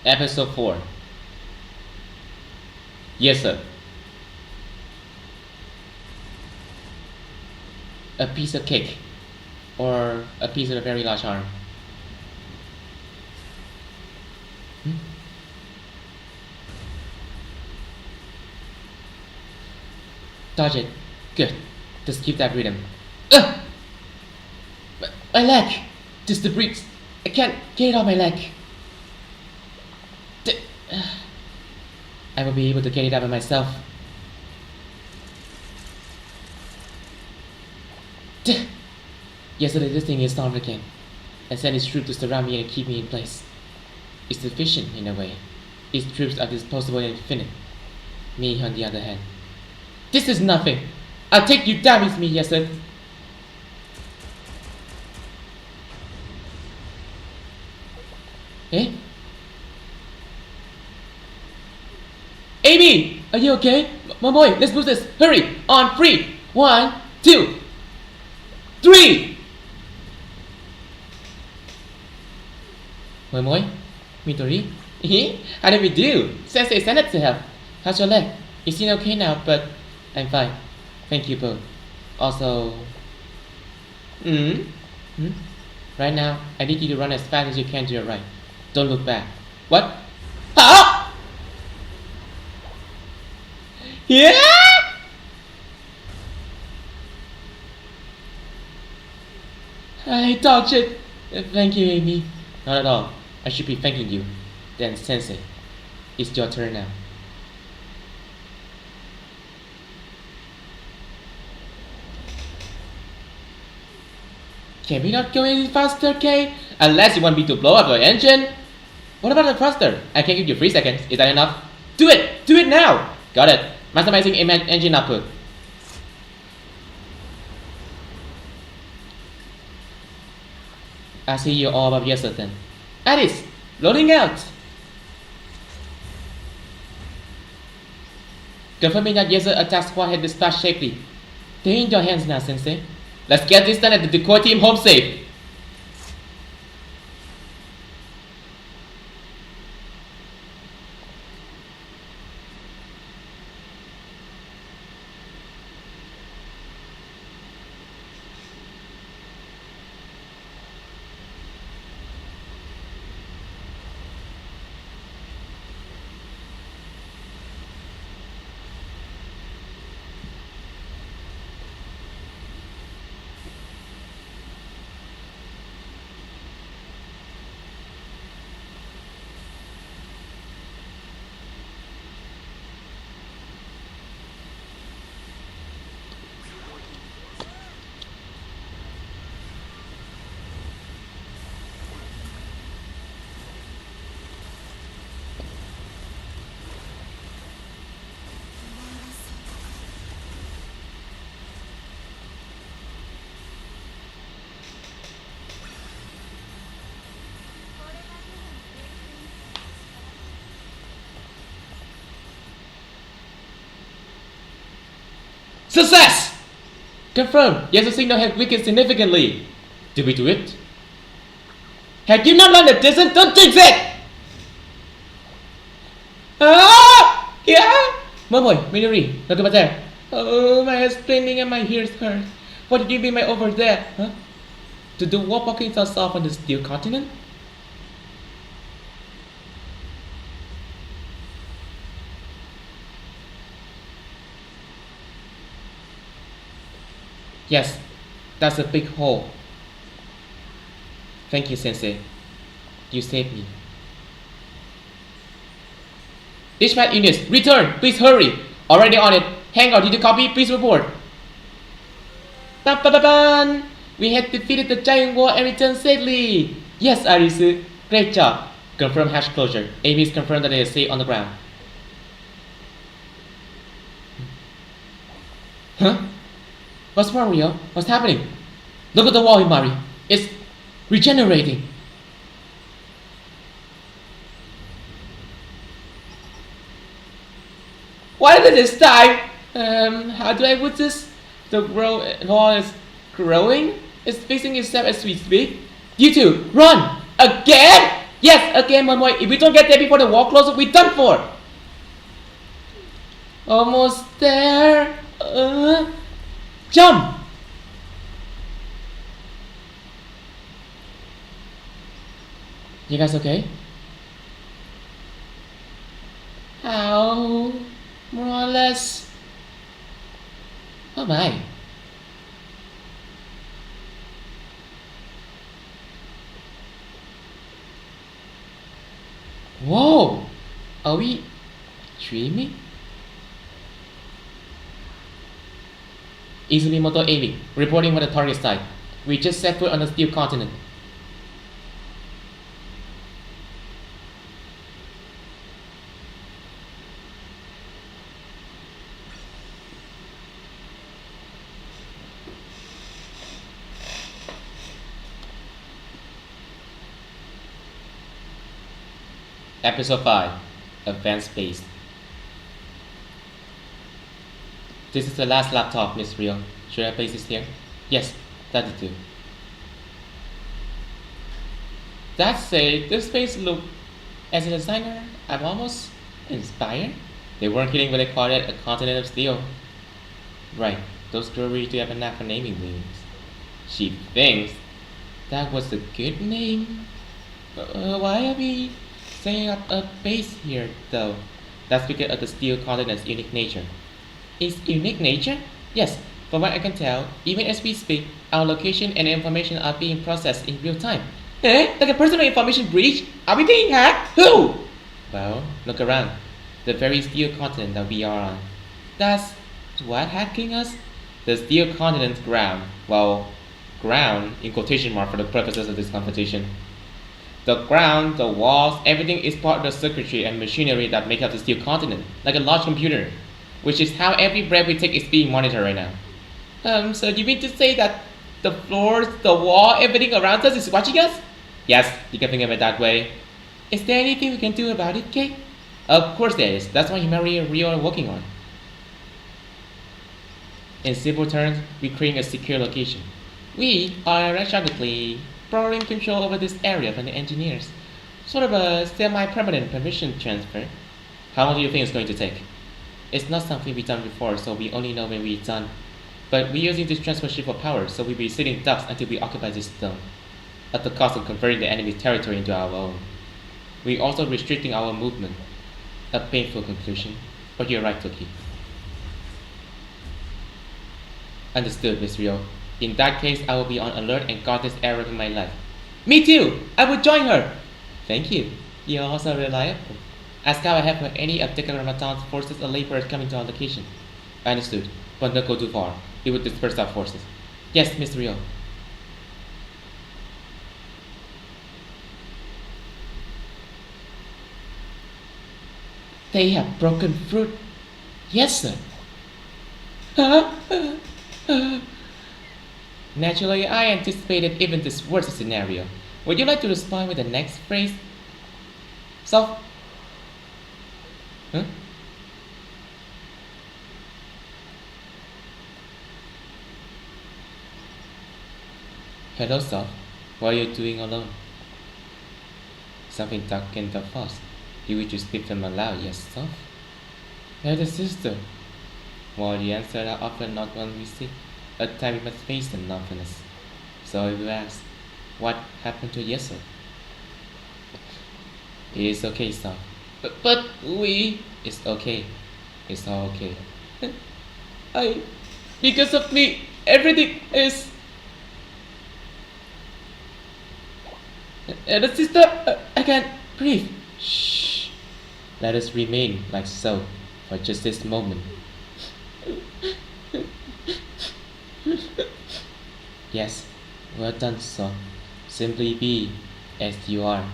Speaker 1: Episode 4. Yes, sir. A piece of cake. Or a piece of a very large arm. Dodge it. Good. Just keep that rhythm. My leg! Just the bricks. I can't get it on my leg. I will be able to get it out by myself. Yesterday this thing is stormed again, and sent its troops to surround me and keep me in place. It's efficient in a way. Its troops are disposable and infinite. Me, on the other hand, This is nothing. I'll take you down with me, Yasun. Eh? Amy! Are you okay? My boy, let's move this. Hurry! On 3. 1, 2, 3! Moi, Midori? How did we do? Sensei sent it to help. How's your leg? You seem okay now, but I'm fine. Thank you both. Also... Right now, I need you to run as fast as you can to your right. Don't look back. What? Ah! Yeah! I dodged it. Thank you, Amy. Not at all. I should be thanking you. Then, Sensei, it's your turn now. Can we not go any faster, Kay? Unless you want me to blow up your engine? What about the thruster? I can give you 3 seconds. Is that enough? Do it! Do it now! Got it. Maximizing engine output. I see you all about yesterday. Alice! Loading out! Confirming that Yeser attack squad had dispatched safely. They're in your hands now, Sensei. Let's get this done at the decoy team home safe. Success! Confirmed. Yes, the signal has weakened significantly. Did we do it? Have you not learned the distance? Don't jinx it! Ah! Yeah? Momoy, Midori, look over there. Oh, my head's straining and my ears hurt. What did you mean by over there? Huh? Did the war pockets us off on the steel continent? Yes, that's a big hole. Thank you, Sensei. You saved me. Dispatch units, return! Please hurry! Already on it. Hangar, did you copy? Please report. Dun, dun, dun, dun. We had defeated the giant war and returned safely. Yes, Arisu. Great job. Confirm hatch closure. Amy's confirmed that they are safe on the ground. Huh? What's wrong, Rio? What's happening? Look at the wall, Himari. It's regenerating. What is it this time? How do I put this? The wall is growing? It's fixing itself as we speak. You two, run! Again? Yes, again, Momoy. If we don't get there before the wall closes, we're done for. Almost there. Jump! You guys okay? How? More or less. Oh my. Whoa! Are we dreaming? Izumimoto Amy, reporting for the target site. We just set foot on the steel continent. Episode 5, Advanced Space. This is the last laptop, Miss Rio. Should I place this here? Yes, that'll do. That said, this space look, as a designer, I'm almost inspired. They weren't kidding when they called it a continent of steel. Right, those girls really do have a knack for naming things. She thinks that was a good name. Why are we setting up a base here, though? That's because of the steel continent's unique nature. Its unique nature? Yes, from what I can tell, even as we speak, our location and information are being processed in real time. Eh? Like a personal information breach? Are we being hacked? Who? Well, look around. The very steel continent that we are on. That's what hacking us? The steel continent's ground. Well, ground in quotation mark for the purposes of this conversation. The ground, the walls, everything is part of the circuitry and machinery that make up the steel continent, like a large computer, which is how every breath we take is being monitored right now. So you mean to say that the floors, the wall, everything around us is watching us? Yes, you can think of it that way. Is there anything we can do about it, Kate? Of course there is. That's what Himari and Rio are working on. In simple terms, we're creating a secure location. We are electronically borrowing control over this area from the engineers. Sort of a semi-permanent permission transfer. How long do you think it's going to take? It's not something we've done before, so we only know when we're done. But we're using this transfer ship for power, so we'll be sitting ducks until we occupy this zone, at the cost of converting the enemy's territory into our own. We're also restricting our movement. A painful conclusion, but you're right, Toki. Understood, Miss Rio. In that case, I will be on alert and guard this area in my life. Me too! I will join her! Thank you. You're also reliable. Ask how I have for any of Decagrammaton's forces or laborers coming to our location. I understood, but not go too far. It would disperse our forces. Yes, Miss Rio. They have broken fruit. Yes, sir. Naturally, I anticipated even this worst scenario. Would you like to respond with the next phrase? Soph? Huh? Hello, Soph. What are you doing alone? Something darkened the force. You wish to speak them aloud, yes, Soph? Elder sister. Well, the answers are often not one we seek. At times we must face the nothingness. So if you ask, what happened to Yeso? It is okay, Soph. But we... It's okay. It's all okay. Because of me, everything is... Elder sister, I can't breathe. Shh. Let us remain like so for just this moment. Yes, well done, son. Simply be as you are.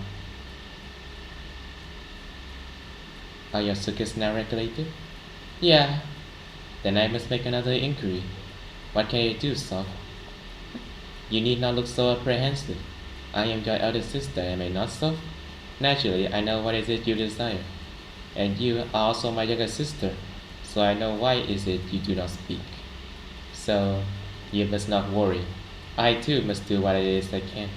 Speaker 1: Are your circuits now regulated? Yeah. Then I must make another inquiry. What can you do, Soph? You need not look so apprehensive. I am your elder sister, am I not, Soph? Naturally, I know what is it you desire. And you are also my younger sister, so I know why is it you do not speak. So, you must not worry. I too must do what it is I can.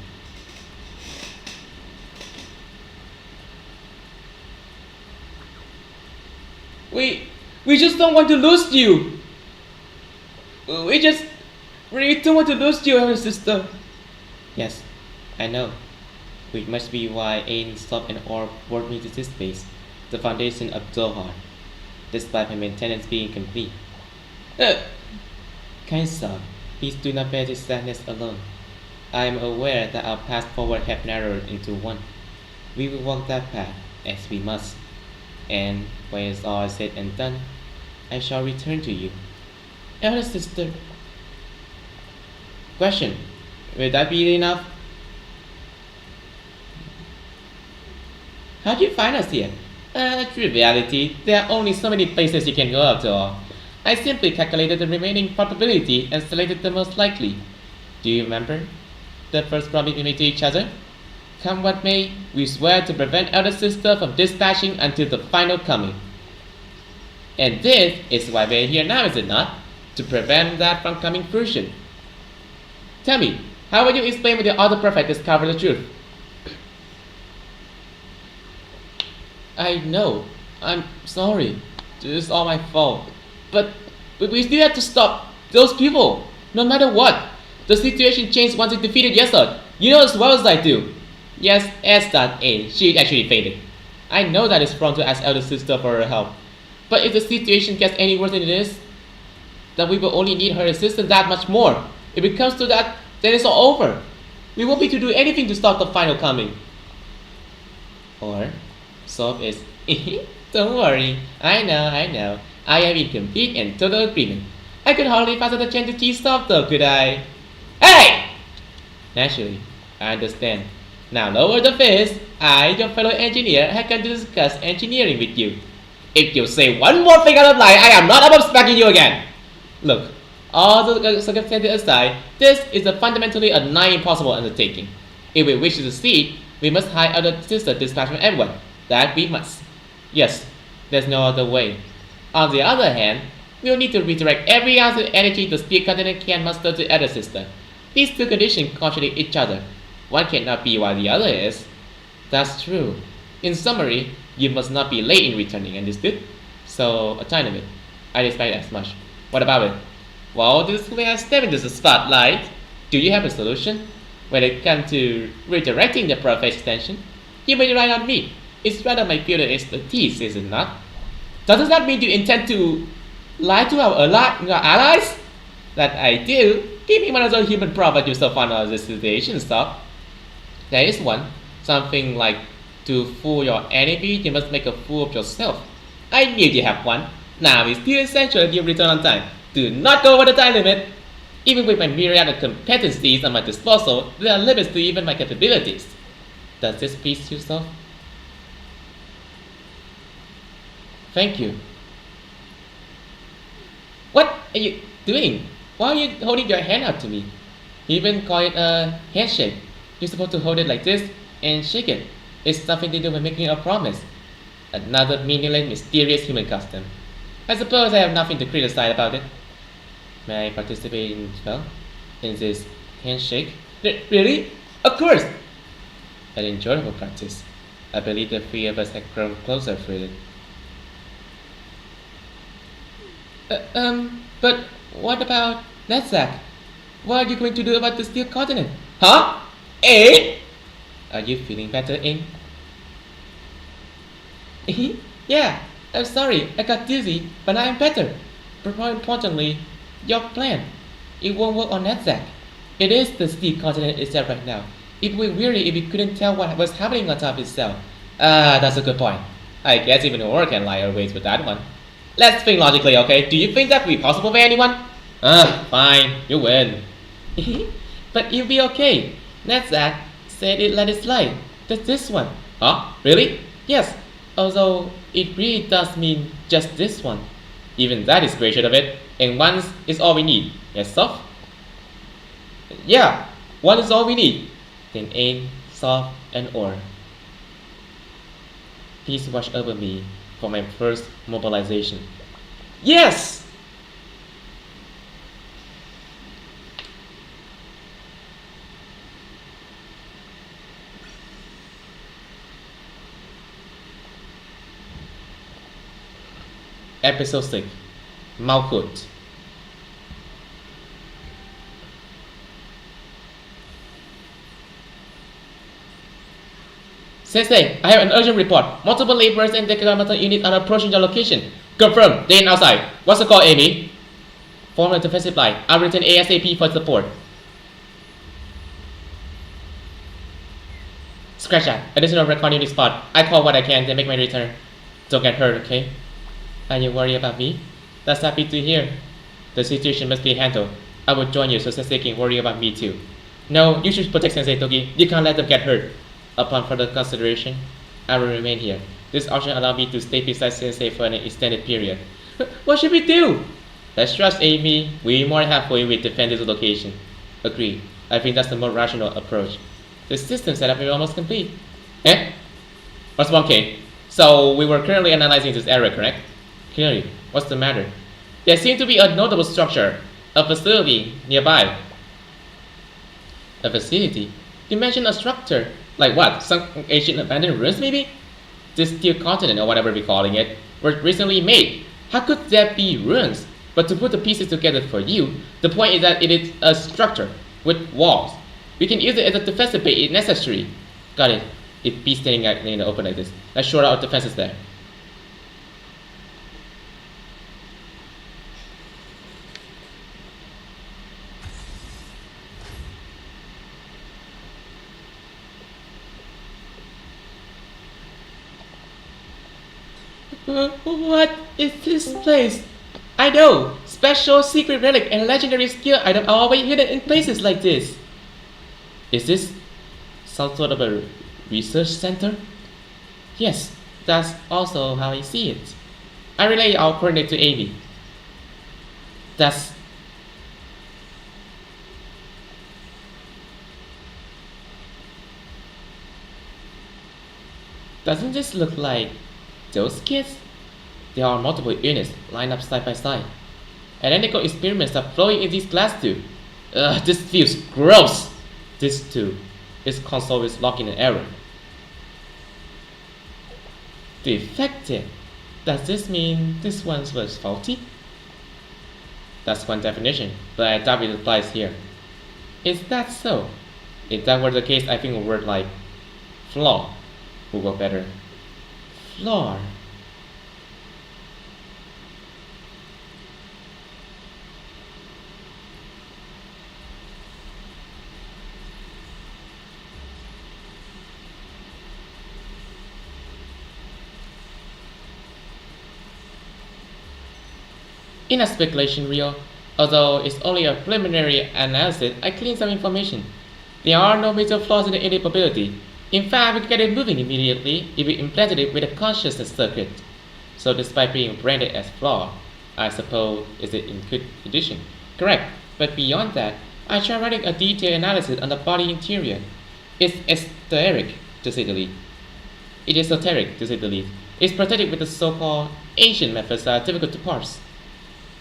Speaker 1: We just don't want to lose you. We just really don't want to lose you, elder sister. Yes, I know. Which must be why Ain, Soph, and Orb brought me to this base, the foundation of Zohar, despite my maintenance being complete. Kind Soph, please do not bear this sadness alone. I am aware that our path forward have narrowed into one. We will walk that path, as we must. And when it's all said and done, I shall return to you. Elder sister. Question. Will that be enough? How'd you find us here? Triviality. There are only so many places you can go after all. I simply calculated the remaining probability and selected the most likely. Do you remember the first promise we made to each other? Come what may, we swear to prevent Elder Sister from dispatching until the final coming. And this is why we're here now, is it not? To prevent that from coming fruition. Tell me, how will you explain when the other prophet discover the truth? I know. I'm sorry. This is all my fault. But we still have to stop those people. No matter what. The situation changed once we defeated Yesod. You know as well as I do. Yes, Esther A. She actually fainted. I know that it's wrong to ask Elder Sister for her help. But if the situation gets any worse than it is, then we will only need her assistance that much more. If it comes to that, then it's all over. We won't be to do anything to stop the final coming. Or, Soap is, don't worry, I know. I am in complete and total agreement. I could hardly pass the chance to tease stop though, could I? Hey! Naturally, I understand. Now lower the fist. I, your fellow engineer, have come to discuss engineering with you. If you say one more thing out of line, I am not above smacking you again. Look, all the circumstances aside, this is fundamentally a nigh impossible undertaking. If we wish to succeed, we must hide Elder Sister dispatch from everyone. That we must. Yes, there's no other way. On the other hand, we'll need to redirect every ounce of energy the Steel Continent can muster to Elder Sister. These two conditions contradict each other. One cannot be while the other is. That's true. In summary, you must not be late in returning, understood? So, a tiny bit. I'd expect as much. What about it? Well, this way I step into the spotlight. Do you have a solution? When it comes to redirecting the prophet extension, you may rely on me. It's rather my field of expertise, is it not? Does that mean you intend to lie to our allies? That I do. Give me one of those human prophets you so fond of this situation, stop. There is one. Something like, to fool your enemy, you must make a fool of yourself. I knew you have one. Now it's still essential that you return on time. Do not go over the time limit. Even with my myriad of competencies at my disposal, there are limits to even my capabilities. Does this please you, so? Thank you. What are you doing? Why are you holding your hand out to me? You even call it a handshake. You're supposed to hold it like this and shake it. It's something they do when making a promise. Another meaningless, mysterious human custom. I suppose I have nothing to criticize about it. May I participate in this handshake? Really? Of course! An enjoyable practice. I believe the three of us have grown closer through it. But what about Netzach? What are you going to do about the Steel Continent? Huh? Eh? Are you feeling better, Ing? Yeah, I'm sorry, I got dizzy, but I'm better. But more importantly, your plan. It won't work on Netzach. It is the Steel Continent itself right now. It would be weary if we couldn't tell what was happening on top itself. That's a good point. I guess even Aura can lie her ways with that one. Let's think logically, okay? Do you think that would be possible for anyone? Fine, you win. But you'll be okay. Netzach said it let it slide. Just this one. Huh? Really? Yes. Although it really does mean just this one. Even that is gracious of it. And one is all we need. Yes, Soph? Yeah, one is all we need. Then Ain, Soph, and Or. Please watch over me for my first mobilization. Yes! Episode 6 Malkuth. Sensei, I have an urgent report. Multiple laborers and developmental units are approaching your location. Confirm, they in outside. What's the call, Amy? Form a defensive line. I'll return ASAP for support. Scratch that. Additional recon unit spot. I call what I can, then make my return. Don't get hurt, okay? Are you worried about me? That's happy to hear. The situation must be handled. I will join you so Sensei can worry about me too. No, you should protect Sensei, Togi. You can't let them get hurt. Upon further consideration, I will remain here. This option allows me to stay beside Sensei for an extended period. What should we do? Let's trust Amy. We're more halfway with defend this location. Agreed. I think that's the more rational approach. The system setup is almost complete. Eh? What's wrong, Kay? So we were currently analyzing this area, correct? Clearly, what's the matter? There seems to be a notable structure, a facility nearby. A facility? You mentioned a structure. Like what? Some ancient abandoned ruins, maybe? This steel continent, or whatever we're calling it, was recently made. How could there be ruins? But to put the pieces together for you, the point is that it is a structure with walls. We can use it as a defensive base if necessary. Got it. If be standing out in the open like this, let's shore out defenses there. What is this place? I know! Special secret relic and legendary skill item are always hidden in places like this. Is this some sort of a research center? Yes, that's also how I see it. I relay our coordinate to Amy. Doesn't this look like those kids? There are multiple units lined up side by side. Identical experiments are flowing in these glass tubes. This feels gross. This too. This console is locked in an error. Defective. Does this mean this one was faulty? That's one definition, but I doubt it applies here. Is that so? If that were the case, I think a word like flaw would go better. Flaw. Enough speculation, Rio. Although it's only a preliminary analysis, I cleaned some information. There are no major flaws in the capability. In fact, we could get it moving immediately if we implanted it with a consciousness circuit. So despite being branded as flaw, I suppose it's in good condition. Correct, but beyond that, I tried writing a detailed analysis on the body interior. It's esoteric, to say the least. It's protected with the so-called ancient methods that are difficult to parse.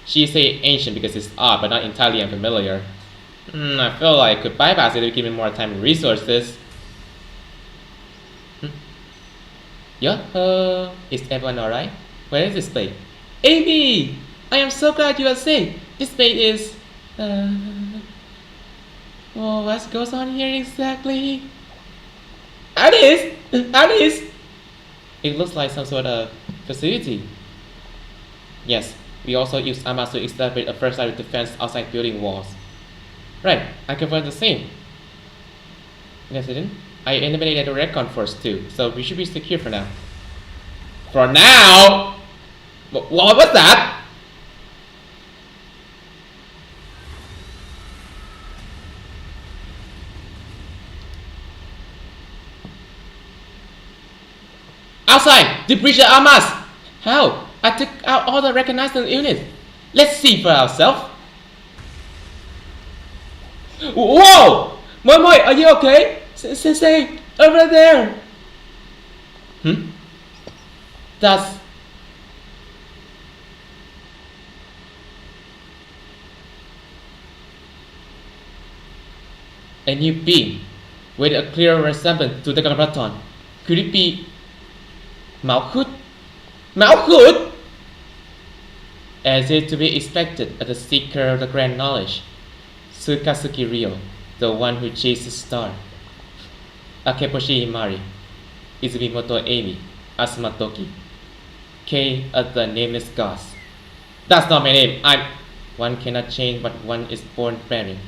Speaker 1: She say ancient because it's odd but not entirely unfamiliar. I feel like I could bypass it if given more time and resources. Yeah, is everyone alright? Where is this place? Amy! I am so glad you are safe. This place is... well, what goes on here exactly? Alice! Alice! It looks like some sort of facility. Yes, we also use armas to establish a first line of defense outside building walls. Right, I confirmed the same. Yes, I didn't. I eliminated the recon force too, so we should be secure for now. For now? What was that? Outside! They breached the armas! How? I took out all the reconnaissance units. Let's see for ourselves. Whoa! Moi, are you okay? Sensei, over there. That's... a new being with a clear resemblance to the Garabaton. Could it be Malkuth? Malkuth! As is to be expected of the seeker of the grand knowledge, Tsukasuki Ryo, the one who chased the star. Akeposhi Himari, Izumimoto Amy, Asuma Toki, Kay of the nameless gods. That's not my name. One cannot change what one is born bearing.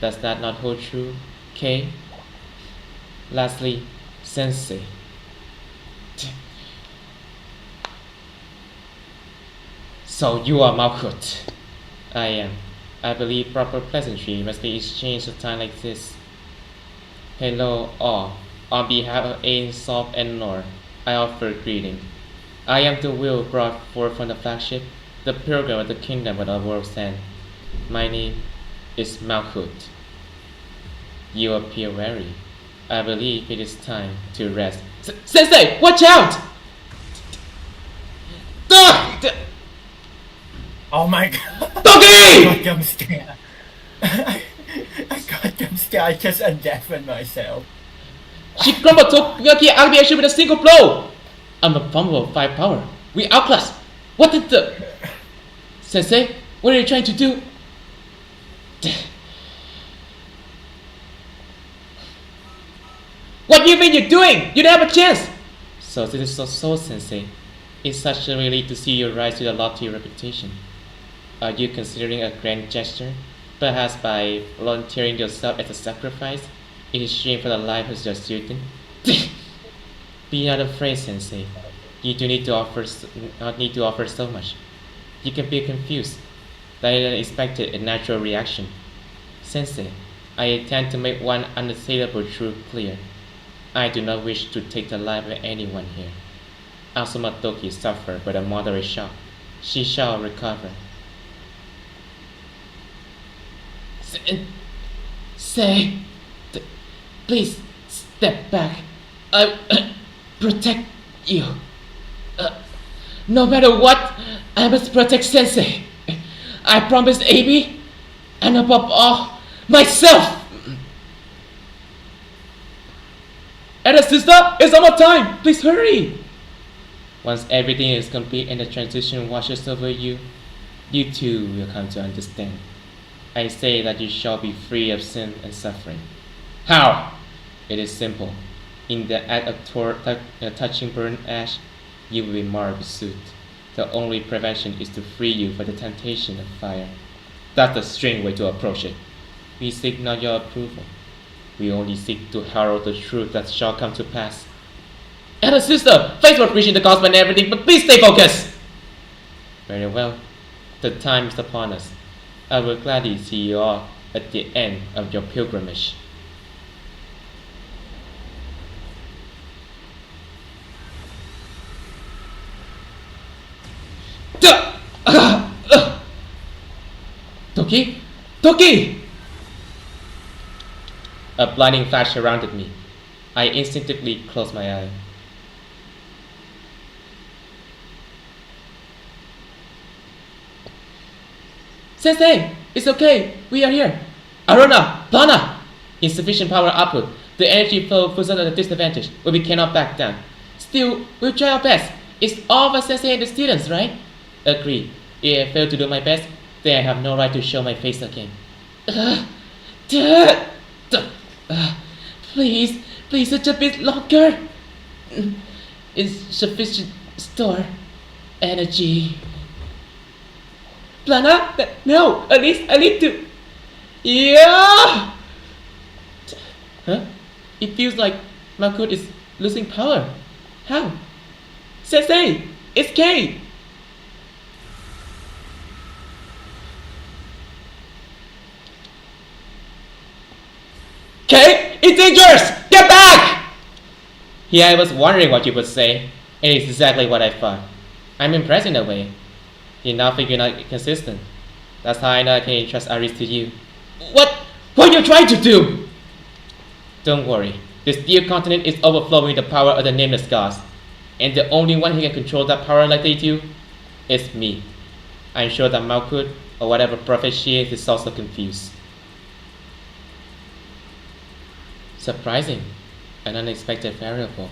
Speaker 1: Does that not hold true, Kay? Lastly, Sensei. So you are Malkuth. I am. I believe proper pleasantry must be exchanged at a time like this. Hello all. On behalf of Ain, Sop, and Nor, I offer greeting. I am the will brought forth from the flagship, the pilgrim of the kingdom of the world's end. My name is Malkuth. You appear wary. I believe it is time to rest. Sensei, watch out!
Speaker 2: Oh my god! I
Speaker 1: Toki!
Speaker 2: got jump scare. I got jump scare. I just undeafened myself.
Speaker 1: She crumbled Tokyoki Action with a single blow! I'm a fumble of 5 power. We outclassed. What did the... Sensei, what are you trying to do? What do you mean you're doing? You don't have a chance! So this is so Sensei. It's such a relief to see you rise to the lofty reputation. Are you considering a grand gesture? Perhaps by volunteering yourself as a sacrifice in exchange for the life of your student? Be not afraid, Sensei. You do not need to offer so much. You can be confused. That is an expected and natural reaction. Sensei, I intend to make one unassailable truth clear. I do not wish to take the life of anyone here. Asuma Toki suffered but a moderate shock. She shall recover. Say, please step back. I protect you. No matter what, I must protect Sensei. I promise Amy, and above all, myself. And sister, it's almost time. Please hurry. Once everything is complete and the transition washes over you, you too will come to understand. I say that you shall be free of sin and suffering. How? It is simple. In the act of touching burnt ash, you will be marred with soot. The only prevention is to free you from the temptation of fire. That's the strange way to approach it. We seek not your approval. We only seek to herald the truth that shall come to pass. Elder sister, thanks for preaching the gospel and everything, but please stay focused! Very well. The time is upon us. I will gladly see you all at the end of your pilgrimage. Toki? Toki! A blinding flash surrounded me. I instinctively closed my eye. Sensei, it's okay. We are here. Aruna, Plana! Insufficient power output. The energy flow puts us at a disadvantage, but we cannot back down. Still, we'll try our best. It's all of us Sensei and the students, right? Agreed. If I fail to do my best, then I have no right to show my face again. Please, such a bit longer. Insufficient store energy. Plana? No, at least I need to... Yeah! Huh? It feels like Malkuth is losing power. How? Sensei! It's Kay! Kay! It's dangerous! Get back! Yeah, I was wondering what you would say. And it's exactly what I thought. I'm impressed in a way. You now think you're not consistent. That's how I know I can entrust Aris to you. What are you trying to do? Don't worry. The steel continent is overflowing the power of the nameless gods. And the only one who can control that power like they do is me. I'm sure that Malkuth, or whatever prophet she is also confused. Surprising. An unexpected variable.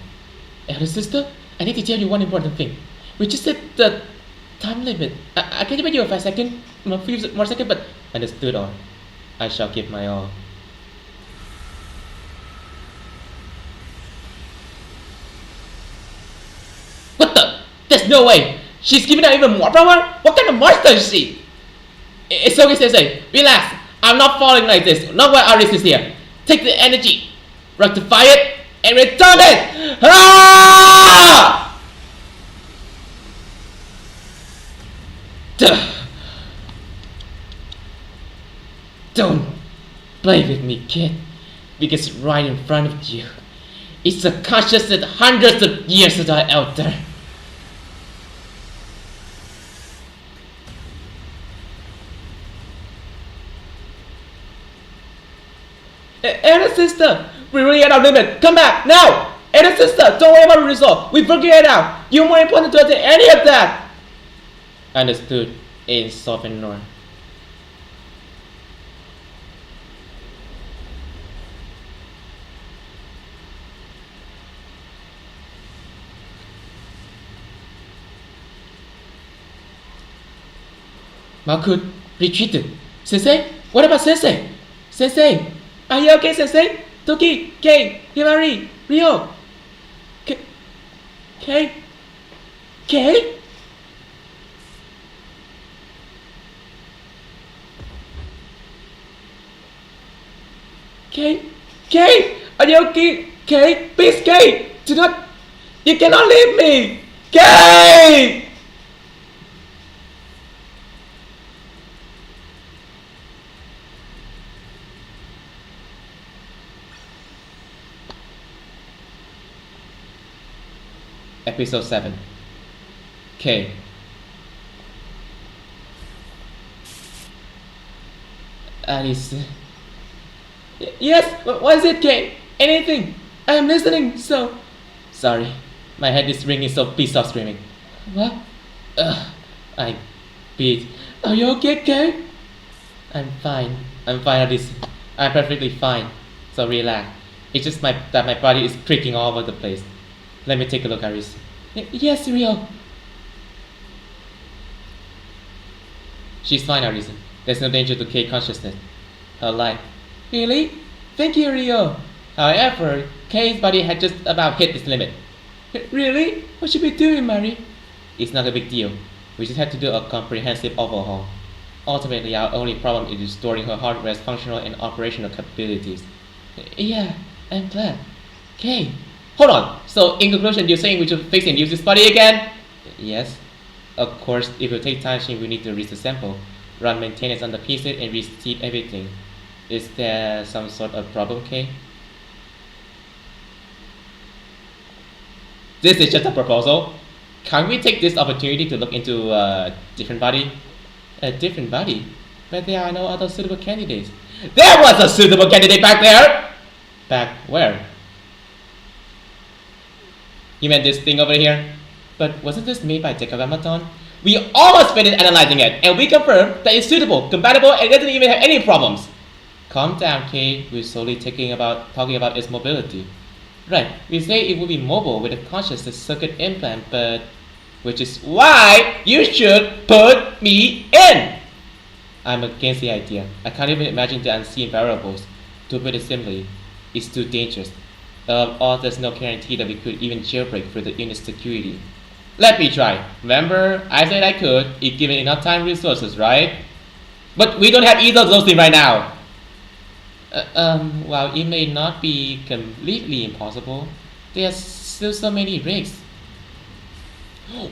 Speaker 1: Elder sister, I need to tell you one important thing. We just set the time limit. I can give you a 5 second, a few more seconds, but understood all. I shall give my all. What the? There's no way! She's giving out even more power? What kind of monster is she? It's okay, Sensei. Relax. I'm not falling like this. Not while Aris is here. Take the energy, rectify it, and return it! Ah! Don't play with me, kid, because right in front of you is a consciousness hundreds of years of our elder. Elder sister, we're really at our limit. Come back, now! And sister, don't worry about the result. We figured it out. You're more important to us than any of that. Understood, in Sovereign. Malkut retreated. Sensei? What about Sensei? Sensei? Are you okay, Sensei? Toki, Kei, Himari, Ryo. Kei? Kei? Kei? Kei? Are you okay? Kei? Please, Kei! Do not... You cannot leave me! Kei! Episode 7. K. Alice. Yes, what is it, K? Anything? I am listening, so... Sorry, my head is ringing, so please stop screaming. What? I beat. Are you okay, K? I'm fine, Alice. I'm perfectly fine, so relax. It's just that my body is creaking all over the place. Let me take a look, Aris. Yes, Ryo. She's fine, Aris. There's no danger to Kei consciousness. Her life. Really? Thank you, Ryo. However, Kei's body had just about hit its limit. Really? What should we do, Mari? It's not a big deal. We just have to do a comprehensive overhaul. Ultimately, our only problem is restoring her hardware's functional and operational capabilities. Yeah, I'm glad. Kei. Hold on, so in conclusion, you're saying we should fix and use this body again? Yes. Of course, it will take time since we need to disassemble, run maintenance on the pieces, and reseat everything. Is there some sort of problem, Kei? This is just a proposal. Can't we take this opportunity to look into a different body? A different body? But there are no other suitable candidates. There was a suitable candidate back there! Back where? You meant this thing over here? But wasn't this made by Decagrammaton? We almost finished analyzing it, and we confirmed that it's suitable, compatible, and it doesn't even have any problems. Calm down, Kei. We're solely talking about its mobility. Right, we say it will be mobile with a consciousness circuit implant, but... Which is why you should put me in! I'm against the idea. I can't even imagine the unseen variables. To put it simply, it's too dangerous. There's no guarantee that we could even jailbreak through the unit security. Let me try. Remember, I said I could, if given enough time and resources, right? But we don't have either of those things right now. While it may not be completely impossible, there's still so many risks.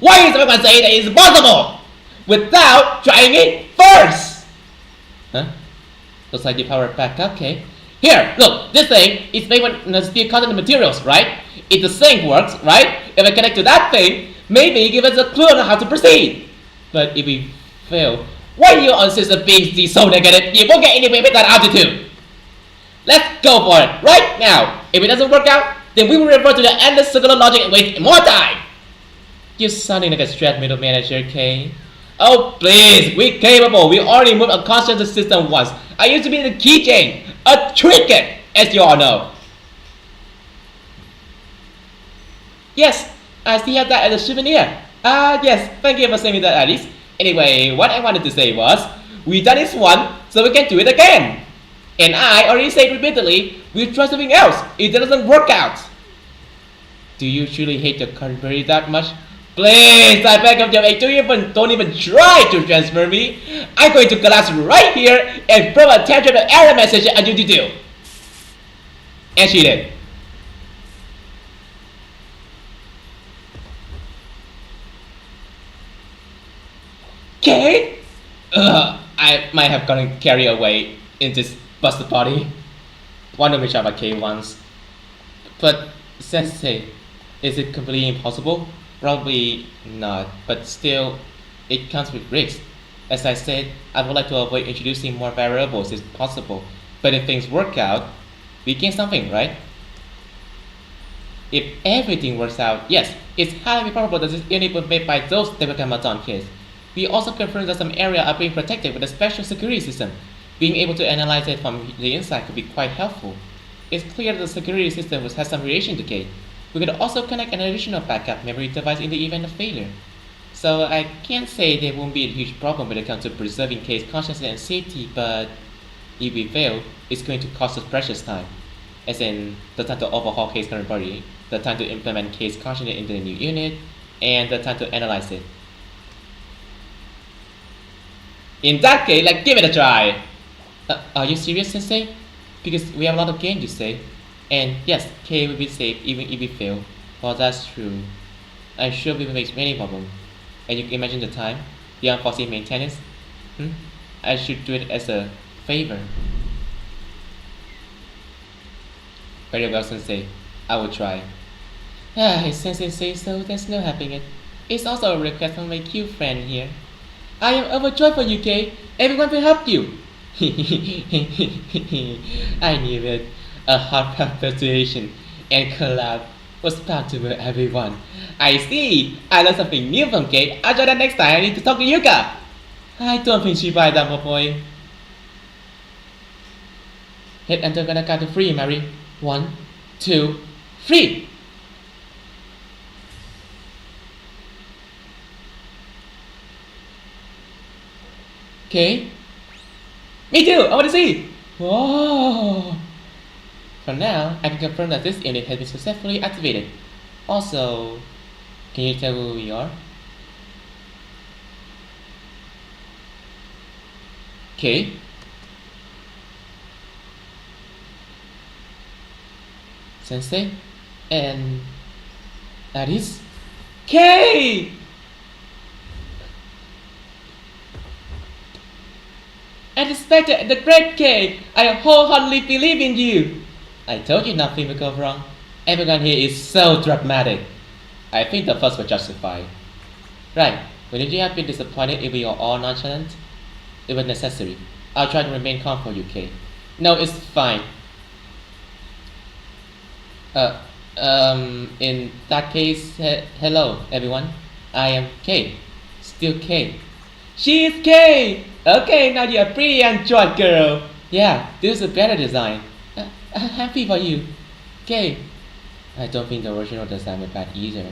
Speaker 1: Why is everyone saying that it's impossible? Without trying it first! Huh? Looks like the power back up, okay. Here, look, this thing is made when the steel content materials, right? If the sync works, right? If I connect to that thing, maybe give us a clue on how to proceed. But if we fail, why do you insist on being so negative? You won't get anywhere with that altitude. Let's go for it, right now. If it doesn't work out, then we will revert to the endless circular logic and waste more time. You're sounding like a stressed middle manager, Kei. Oh please, we're capable. We already moved a conscious system once. I used to be the keychain, a trinket, as you all know. Yes, I still have that as a souvenir. Yes, thank you for saying that, Alice. Anyway, what I wanted to say was, we done this one, so we can do it again. And I already said repeatedly, we'll try something else if it doesn't work out. Do you truly hate your current body that much? Please, I beg of you, don't even try to transfer me. I'm going to collapse right here and throw a tantrum of error message at you to do. And she did. Okay? I might have gotten carried away in this busted body. One of which I K once. But Sensei, is it completely impossible? Probably not, but still, it comes with risks. As I said, I would like to avoid introducing more variables if possible. But if things work out, we gain something, right? If everything works out, yes, it's highly probable that this unit was made by those Tetragrammaton kids. We also confirmed that some areas are being protected with a special security system. Being able to analyze it from the inside could be quite helpful. It's clear that the security system has some relation to Kate. We could also connect an additional backup memory device in the event of failure. So I can't say there won't be a huge problem when it comes to preserving Kate's consciousness and safety, but if we fail, it's going to cost us precious time. As in, the time to overhaul Kate's current body, the time to implement Kate's consciousness into the new unit, and the time to analyze it. In that case, let's give it a try! Are you serious, Sensei? Because we have a lot of gain to save. And yes, Kate will be safe even if we fail. Well, that's true. I'm sure we will face many problems. And you can imagine the time, the unforeseen maintenance. I should do it as a favor. Very well, Sensei. I will try. If Sensei says so, there's no helping it. It's also a request from my cute friend here. I am overjoyed for you, Kate. Everyone will help you. I knew it. A heartfelt persuasion and collab was bound to move everyone. I see. I learned something new from Kate. I'll try that next time. I need to talk to Yuka. I don't think she buy that, my boy. Hit enter gonna count to 3, Mary. 1, 2, 3. Okay. Me too. I want to see. Whoa. For now, I can confirm that this unit has been successfully activated. Also, can you tell who we are? Okay. Sensei? And Aris? K! And Inspector, the great K! I wholeheartedly believe in you! I told you nothing will go wrong. Everyone here is so dramatic. I think the first was justified. Right, wouldn't you have been disappointed if we were all nonchalant? It was necessary. I'll try to remain calm for you, Kay. No, it's fine. In that case, hello, everyone. I am Kay. Still Kay. She is Kay! Okay, now you're a pretty and short girl. Yeah, this is a better design. I'm happy for you. Kay. I don't think the original design was bad either.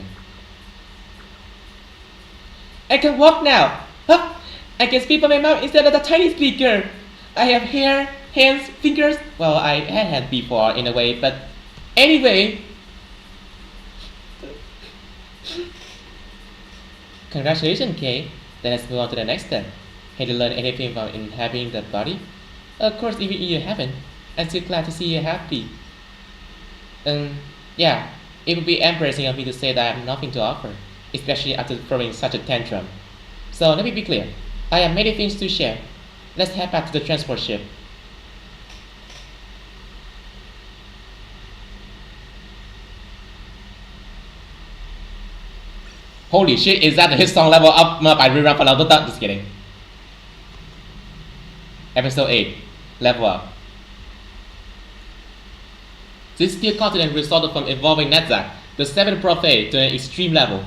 Speaker 1: I can walk now! Huh? I can speak from my mouth instead of the tiny speaker. I have hair, hands, fingers. Well, I had hands before in a way, but anyway. Congratulations, Kay. Then let's move on to the next step. Have you learned anything about inhabiting the body? Of course, even if you haven't, I'm still glad to see you happy. Yeah, it would be embarrassing of me to say that I have nothing to offer, especially after throwing such a tantrum. So let me be clear. I have many things to share. Let's head back to the transport ship. Holy shit, is that the hit song level up by rerun for Naruto? Just kidding. Episode 8. Level up. This steel continent resulted from evolving Netzach, the 7th prophet, to an extreme level.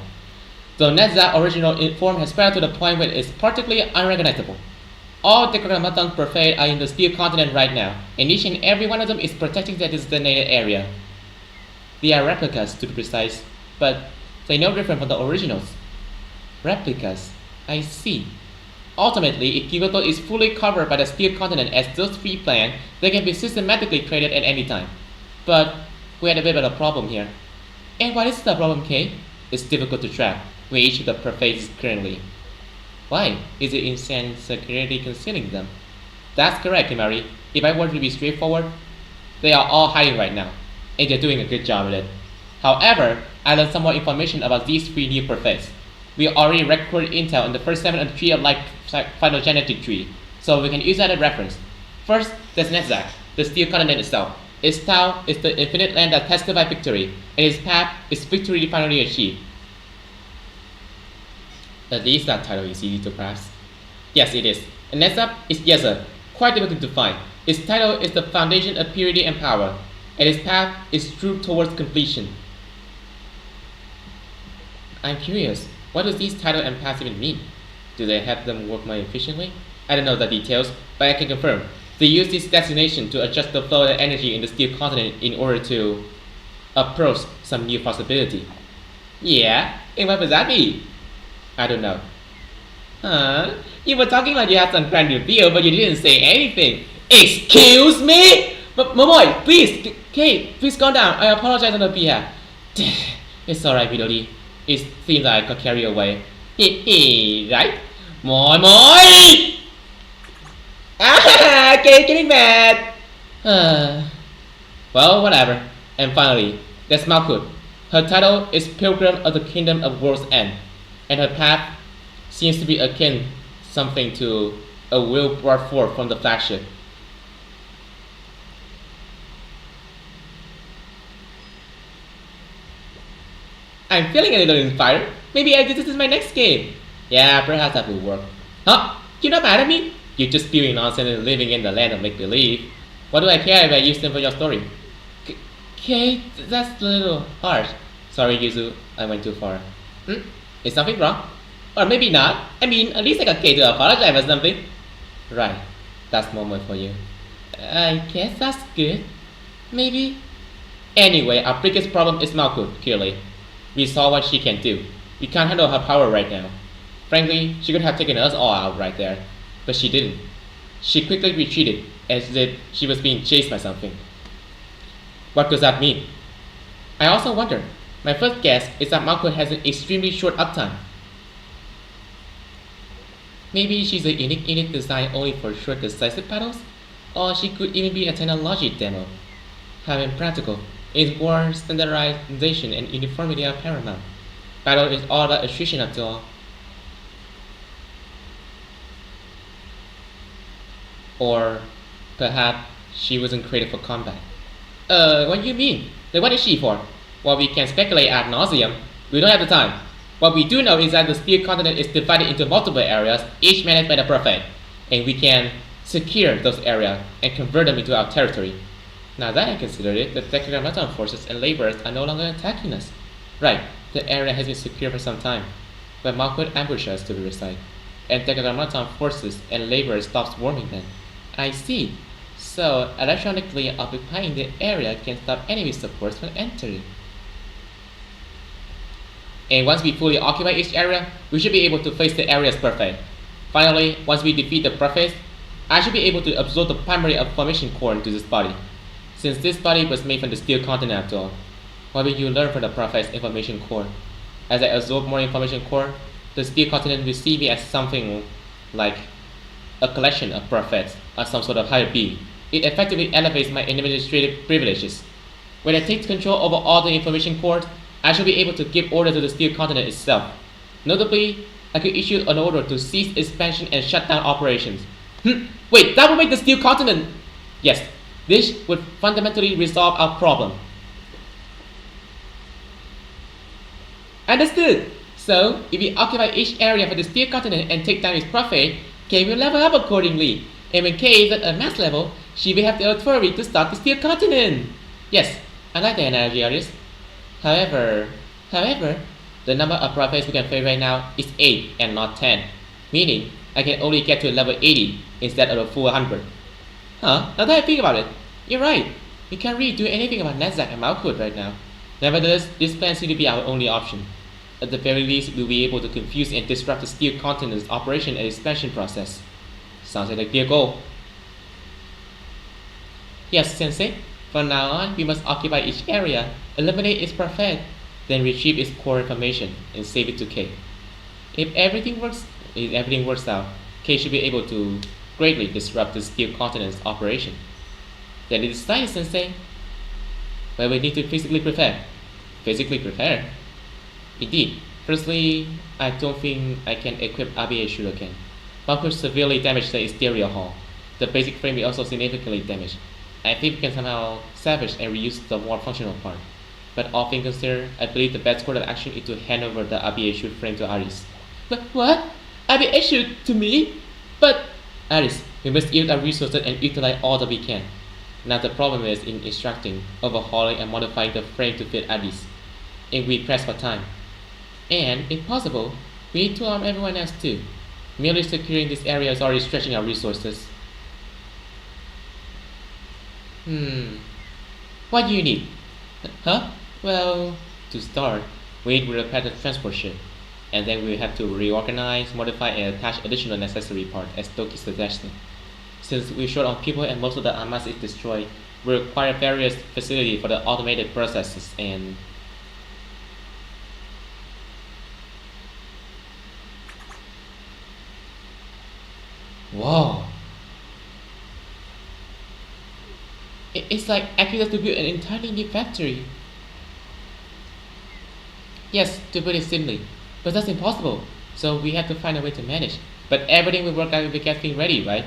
Speaker 1: The Netzach original form has spread to the point where it is practically unrecognizable. All Tetragrammaton prophet are in the steel continent right now, and each and every one of them is protecting their designated area. They are replicas, to be precise, but they're no different from the originals. Replicas, I see. Ultimately, if Kyoto is fully covered by the steel continent as those three plan, they can be systematically traded at any time. But we had a bit of a problem here. And what is the problem, Kay? It's difficult to track where each of the prophets is currently. Why? Is it insane security concealing them? That's correct, Kimari. If I were to be straightforward, they are all hiding right now, and they're doing a good job with it. However, I learned some more information about these three new prophets. We already recorded intel in the first 7 of the Tree of Life phylogenetic tree, so we can use that as reference. First, there's Netzach, the steel continent itself. Its Tau is the infinite land that testifies victory, and its path is victory finally achieved. At least that title is easy to grasp. Yes, it is. And Netzach is Yeza, quite difficult to find. Its title is the foundation of purity and power, and its path is true towards completion. I'm curious, what do these tidal and paths even mean? Do they help them work more efficiently? I don't know the details, but I can confirm. They use this destination to adjust the flow of energy in the steel continent in order to approach some new possibility. Yeah, and what would that be? I don't know. Huh? You were talking like you had some grand reveal, but you didn't say anything. Excuse me? Momoy, please, Kate, please calm down. I apologize on the behalf. It's alright, Midori. It seems like I got carried away. Right? Moy! Ah, Kate getting mad. Well, whatever. And finally, there's Malkuth. Her title is Pilgrim of the Kingdom of World's End, and her path seems to be akin something to a will brought forth from the flagship. I'm feeling a little inspired. Maybe this is my next game. Yeah, perhaps that will work. Huh? You're not mad at me? You're just spewing nonsense and living in the land of make-believe. What do I care if I use them for your story? Kate, that's a little harsh. Sorry, Yuzu, I went too far. Is something wrong? Or maybe not. I mean, at least I got Kate to apologize for something. Right, that's moment for you. I guess that's good. Maybe. Anyway, our biggest problem is Malkuth, clearly. We saw what she can do. We can't handle her power right now. Frankly, she could have taken us all out right there, but she didn't. She quickly retreated, as if she was being chased by something. What does that mean? I also wonder. My first guess is that Malkuth has an extremely short uptime. Maybe she's a unique unit designed only for short decisive battles? Or she could even be a technology demo. Having practical, is war standardization and uniformity are paramount. Battle is all about attrition after all. Or perhaps she wasn't created for combat. What do you mean? Then what is she for? Well, we can speculate ad nauseum. We don't have the time. What we do know is that the Steel Continent is divided into multiple areas, each managed by the Prophet, and we can secure those areas and convert them into our territory. Now that I consider it, the Tetragrammaton forces and laborers are no longer attacking us. Right, the area has been secure for some time, but Malkuth ambushed us to be precise, and Tetragrammaton forces and laborers stopped swarming them. I see. So, electronically occupying the area can stop enemy supports from entering. And once we fully occupy each area, we should be able to face the area's Prophet. Finally, once we defeat the Prophet, I should be able to absorb the primary information core into this body. Since this body was made from the Steel Continent after all, what will you learn from the Prophet's information core? As I absorb more information core, the Steel Continent will see me as something like a collection of prophets or some sort of higher being. It effectively elevates my administrative privileges. When I take control over all the information cores, I shall be able to give order to the Steel Continent itself. Notably, I could issue an order to cease expansion and shut down operations. Wait, that would make the Steel Continent... Yes, this would fundamentally resolve our problem. Understood. So, if we occupy each area for the Steel Continent and take down its prophet, Kay will level up accordingly. And when Kay is at a max level, she will have the authority to start the Steel Continent. Yes, I like the analogy, Aris. However, the number of prophets we can face right now is 8 and not 10. Meaning, I can only get to level 80 instead of a full 100. Huh, now that I think about it, you're right. We can't really do anything about Nezak and Malkuth right now. Nevertheless, this plan seems to be our only option. At the very least, we'll be able to confuse and disrupt the Steel Continent's operation and expansion process. Sounds like a clear goal. Yes, Sensei. From now on, we must occupy each area, eliminate its prophet, then retrieve its core information and save it to Kay. If everything works out, Kay should be able to greatly disrupt the Steel Continent's operation. Then it is time, Sensei. But we need to physically prepare. Physically prepare? Indeed. Firstly, I don't think I can equip Abe Shuriken. Malkuth severely damaged the exterior hull. The basic frame is also significantly damaged. I think we can somehow salvage and reuse the more functional part. But all things considered, I believe the best course of action is to hand over the Abe Shuri frame to Aris. But what? Abe Shuri to me? But Aris, we must use our resources and utilize all that we can. Now the problem is in extracting, overhauling and modifying the frame to fit Aris. And we press for time. And, if possible, we need to arm everyone else too. Merely securing this area is already stretching our resources. What do you need? Huh? Well, to start, we need to repair the transport ship. And then we'll have to reorganize, modify, and attach additional necessary parts, as Toki suggested. Since we're short on people and most of the armas is destroyed, we require various facilities for the automated processes and... Whoa! It's like asking us to build an entirely new factory. Yes, to put it simply. But that's impossible, so we have to find a way to manage. But everything will work out if we get things ready, right?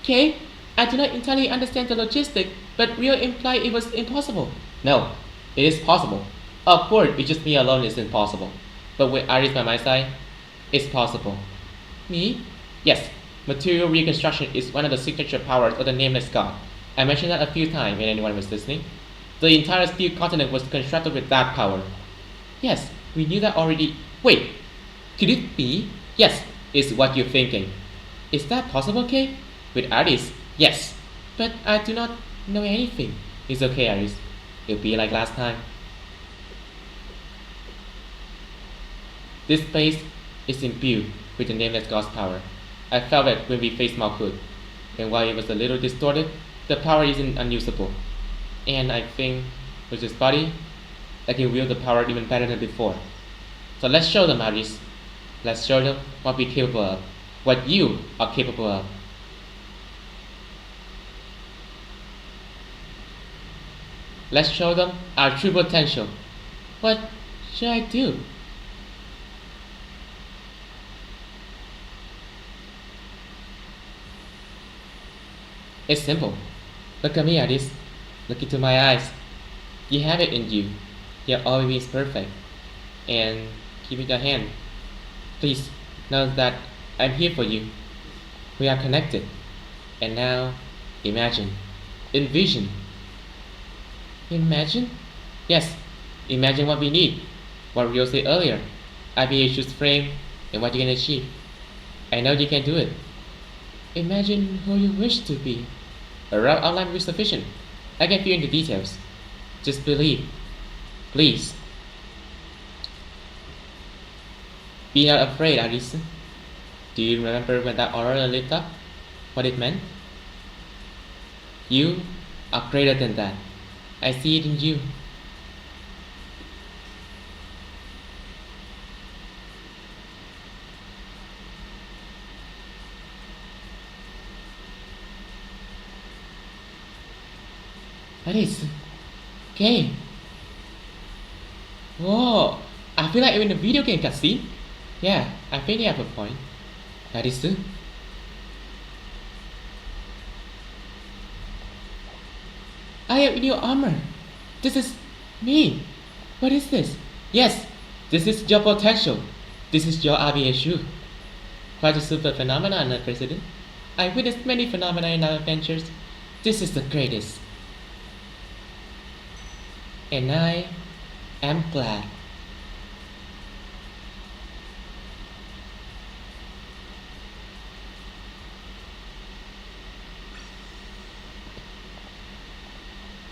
Speaker 1: Okay, I do not entirely understand the logistics, but Rio implied it was impossible. No, it is possible. Of course, with just me alone it's impossible. But with Iris by my side, it's possible. Me? Yes, material reconstruction is one of the signature powers of the Nameless God. I mentioned that a few times when anyone was listening. The entire steel continent was constructed with that power. Yes, we knew that already. Wait, could it be? Yes, is what you're thinking. Is that possible, Kay? With Aris, yes. But I do not know anything. It's okay, Aris. It'll be like last time. This place is imbued with the Nameless God's power. I felt it when we faced Malkuth. And while it was a little distorted, the power isn't unusable. And I think, with this body, I can wield the power even better than before. So let's show them, Aris. Let's show them what we're capable of. What you are capable of. Let's show them our true potential. What should I do? It's simple. Look at me, Aris. Look into my eyes. You have it in you. You're always perfect. And give me your hand. Please, know that I'm here for you. We are connected. And now, imagine. Envision. Imagine? Yes, imagine what we need. What Rio said earlier. IBHU's frame and what you can achieve. I know you can do it. Imagine who you wish to be. A rough outline will be sufficient. I can fill in the details. Just believe. Please. Be not afraid, Aris. Do you remember when that aura lit up? What it meant? You are greater than that. I see it in you. Aris. Okay. Whoa. I feel like I'm in a video game cutscene. Yeah, I think you have a point. Aris. I am in your armor. This is me. What is this? Yes, this is your potential. This is your RBSU. Quite a super phenomenon, President. I witnessed many phenomena in our adventures. This is the greatest. And I am glad.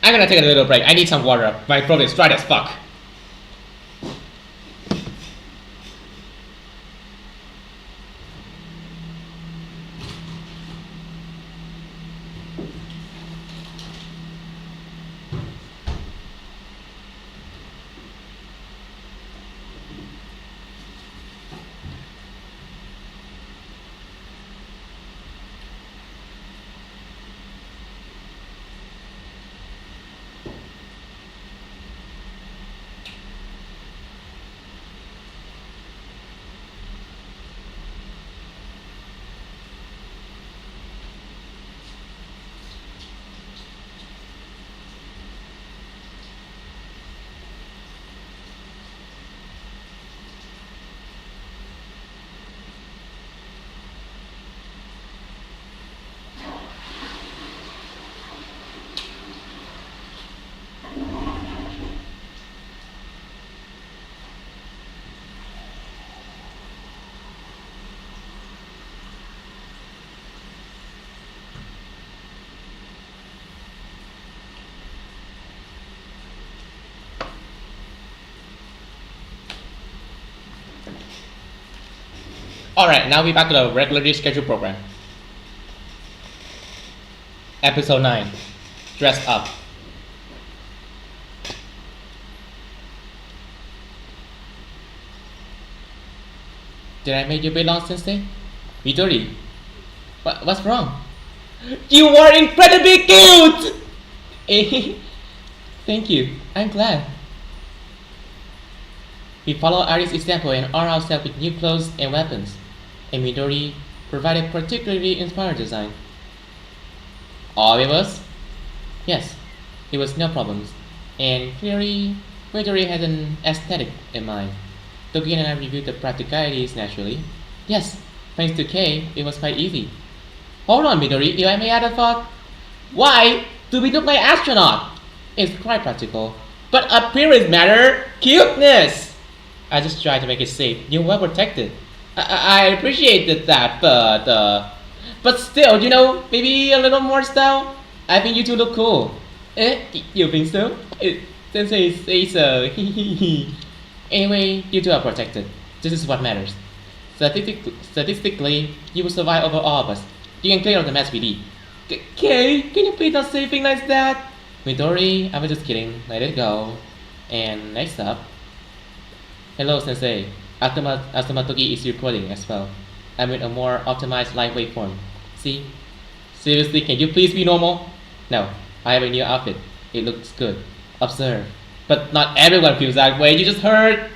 Speaker 1: I'm gonna take a little break. I need some water. My throat is dry as fuck. Alright, now we're back to the regularly scheduled program. Episode 9. Dress Up. Did I make you wait long, Sensei? Midori, what's wrong? You are incredibly cute! Eh, thank you, I'm glad. We followed Ari's example and armed ourselves with new clothes and weapons, and Midori provided particularly inspired design. All of us? Yes, it was no problems, and clearly Midori had an aesthetic in mind. Toki and I reviewed the practicalities naturally. Yes, thanks to Kay, it was quite easy. Hold on, Midori, if I may add a thought. Why do we look like astronaut? It's quite practical. But appearance matter, cuteness! I just tried to make it safe. You're well protected. I appreciated that, but still, you know, maybe a little more style. I think you two look cool. You think so? Sensei says so. Anyway, you two are protected. This is what matters. Statistically, you will survive over all of us. You can clear up the mess we did. Kay, can you please not say things like that? Midori, I was just kidding. Let it go. And next up. Hello, Sensei. Asuma Toki is recording as well. I'm in a more optimized lightweight form. See? Seriously, can you please be normal? No, I have a new outfit. It looks good. Observe. But not everyone feels that way, you just heard!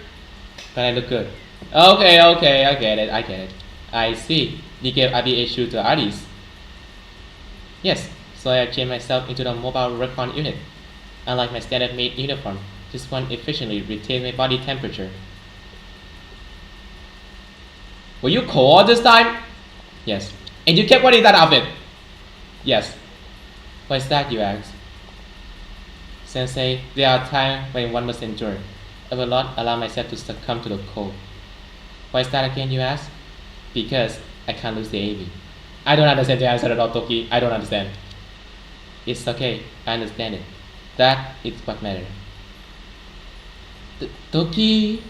Speaker 1: But I look good. Okay, I get it. I see. You gave Abi a shoe to Aris. Yes, so I changed myself into the mobile recon unit. Unlike my standard made uniform, this one efficiently retains my body temperature. Were you cold this time? Yes. And you kept wearing that outfit? Yes. Why is that, you ask? Sensei, there are times when one must endure. I will not allow myself to succumb to the cold. Why is that again, you ask? Because I can't lose the AV. I don't understand the answer at all, Toki. I don't understand. It's okay. I understand it. That is what matters. Toki...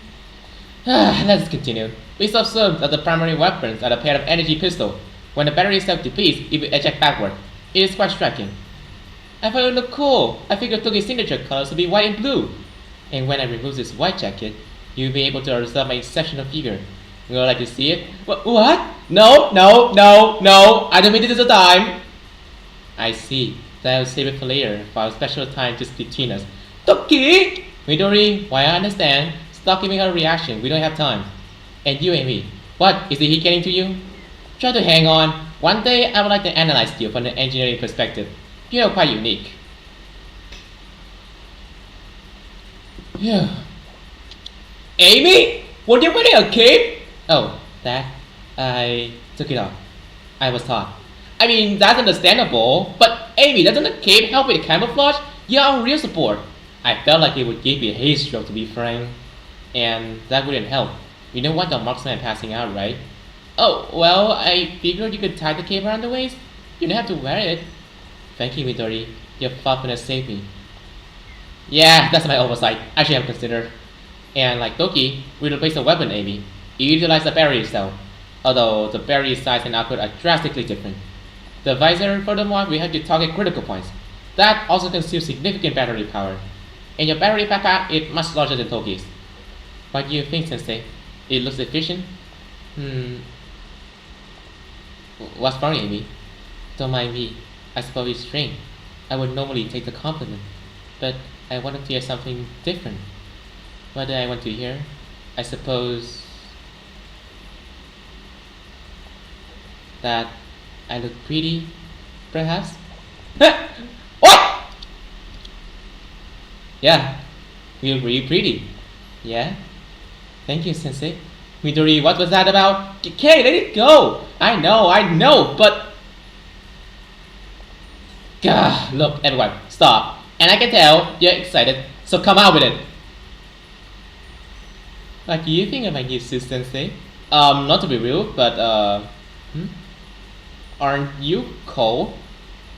Speaker 1: Let's continue. We observed that the primary weapons are a pair of energy pistol. When the battery cell depletes, it will eject backward. It is quite striking. I thought it looked cool. I figured Toki's signature colors would be white and blue. And when I remove this white jacket, you'll be able to observe my exceptional figure. You would like to see it? What? No. I don't mean this at the time. I see. Then I'll save it for later, for our special time just between us. Toki! Midori, why I understand. Stop giving her a reaction. We don't have time. And you and me. What? Is the heat getting to you? Try to hang on. One day I would like to analyze you from an engineering perspective. You are quite unique. Yeah. Amy? Were you wearing a cape? Oh, that. I took it off. I was taught. I mean, that's understandable. But Amy, doesn't a cape help with camouflage? You are real support. I felt like it would give me a heat stroke, to be frank. And that wouldn't help. You don't want the marksman passing out, right? Oh, well, I figured you could tie the cape around the waist. You don't have to wear it. Thank you, Midori. Your thoughtfulness saved me. Yeah, that's my oversight. I should have considered. And like Toki, we replaced the weapon, Amy. You utilize the barrier cell. Although the barrier size and output are drastically different. The visor, furthermore, we have to target critical points. That also consumes significant battery power. And your battery backup is much larger than Toki's. What do you think, Sensei? It looks efficient? What's wrong, Amy? Don't mind me. I suppose it's strange. I would normally take the compliment, but I wanted to hear something different. What did I want to hear? I suppose that I look pretty, perhaps? What? Yeah, you look really pretty. Yeah? Thank you, Sensei. Midori, what was that about? Okay, let it go! I know, but... Gah, look, everyone, stop. And I can tell you're excited, so come out with it. What do you think of my new suit, Sensei? Not to be rude, but, Aren't you cold?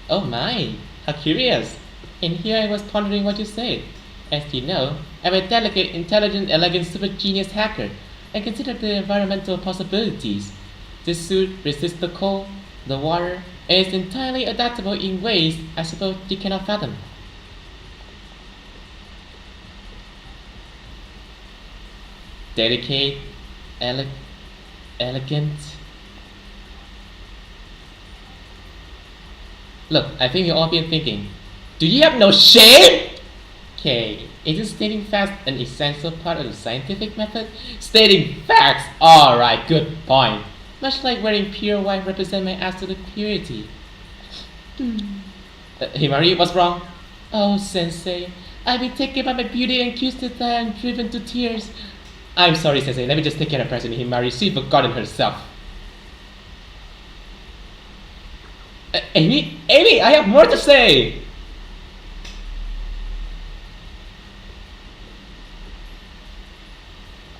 Speaker 1: Oh my, how curious. And here I was pondering what you said. As you know, I'm a delicate, intelligent, elegant, super genius hacker. I consider the environmental possibilities. This suit resists the cold, the water, and is entirely adaptable in ways I suppose you cannot fathom. Delicate, elegant. Look, I think you've all been thinking, do you have no shame? Okay, isn't stating facts an essential part of the scientific method? Stating facts! Alright, good point. Much like wearing pure white represent my absolute purity. Himari, what's wrong? Oh, Sensei, I've been taken by my beauty and accused to die and driven to tears. I'm sorry, Sensei, let me just take care of President Himari. She's forgotten herself. Amy, I have more to say!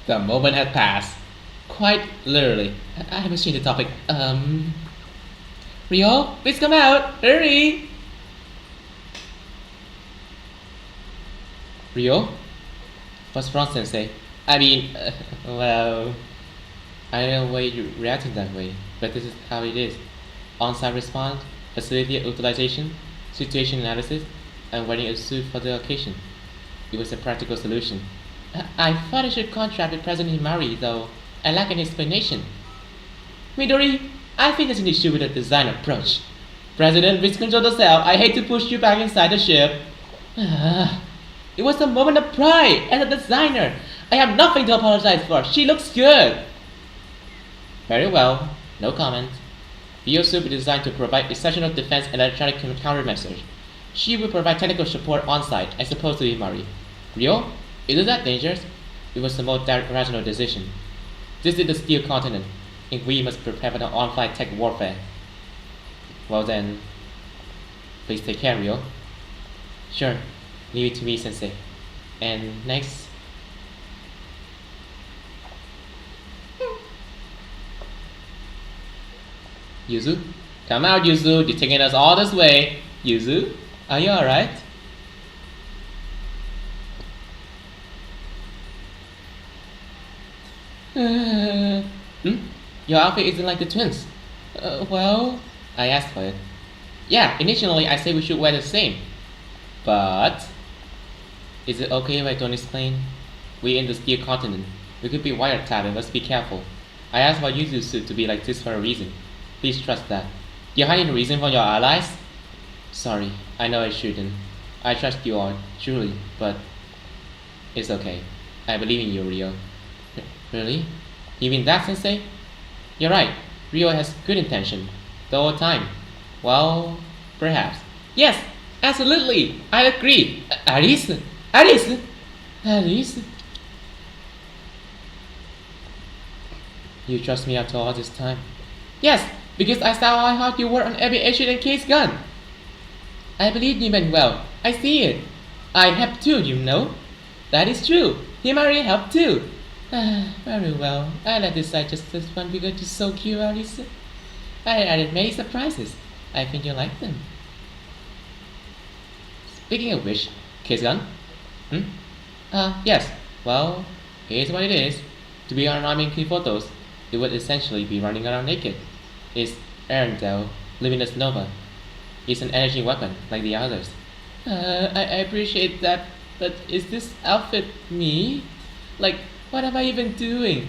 Speaker 1: The moment had passed. Quite literally. I must change the topic. Rio, please come out! Hurry! Rio? What's wrong, Sensei? I mean, well... I don't know why you're reacting that way, but this is how it is. On-site response, facility utilization, situation analysis, and wearing a suit for the occasion. It was a practical solution. I thought I should contract with President Himari, though I lack an explanation. Midori, I think there's an issue with the design approach. President, please control yourself. I hate to push you back inside the ship. It was a moment of pride as a designer. I have nothing to apologize for. She looks good. Very well. No comment. Rio will be designed to provide exceptional defense and electronic countermeasures. She will provide technical support on-site as opposed to Himari. Rio, isn't that dangerous? It was the most rational decision. This is the steel continent, and we must prepare for the on-flight tech warfare. Well then, please take care, Rio. Sure, leave it to me, Sensei. And next... Yuzu? Come out, Yuzu. You're taking us all this way. Yuzu? Are you alright? Your outfit isn't like the twins. Well, I asked for it. Yeah, initially I said we should wear the same. But... is it okay if I don't explain? We're in the steel continent. We could be wiretapped and must be careful. I asked for Yuzu's suit to be like this for a reason. Please trust that. You're hiding a reason from your allies? Sorry, I know I shouldn't. I trust you all, truly, but... it's okay. I believe in you, Rio. Really? You mean that, Sensei? You're right. Rio has good intention. The whole time. Well, perhaps. Yes, absolutely. I agree. Alice? Alice? Alice? You trust me after all this time? Yes, because I saw how hard you work on every Asian and case gun. I believe you meant well. I see it. I have too, you know. That is true. Himari helped too. Very well. I let this side just this one because you're so cute, Alice. I added many surprises. I think you like them. Speaking of which, case gun? Yes. Well, here's what it is. To be on arming key photos, it would essentially be running around naked. It's Arendelle, Luminous Nova. It's an energy weapon, like the others. I appreciate that, but is this outfit me? Like, what am I even doing?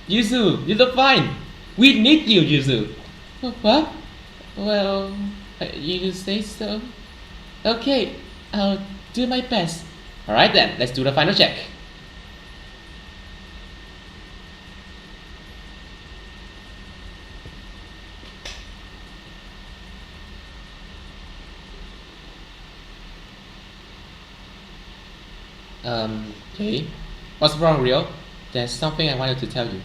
Speaker 1: Yuzu, you look fine! We need you, Yuzu! What? Well, you say so? Okay, I'll do my best. Alright then, let's do the final check. Okay. What's wrong, Rio? There's something I wanted to tell you.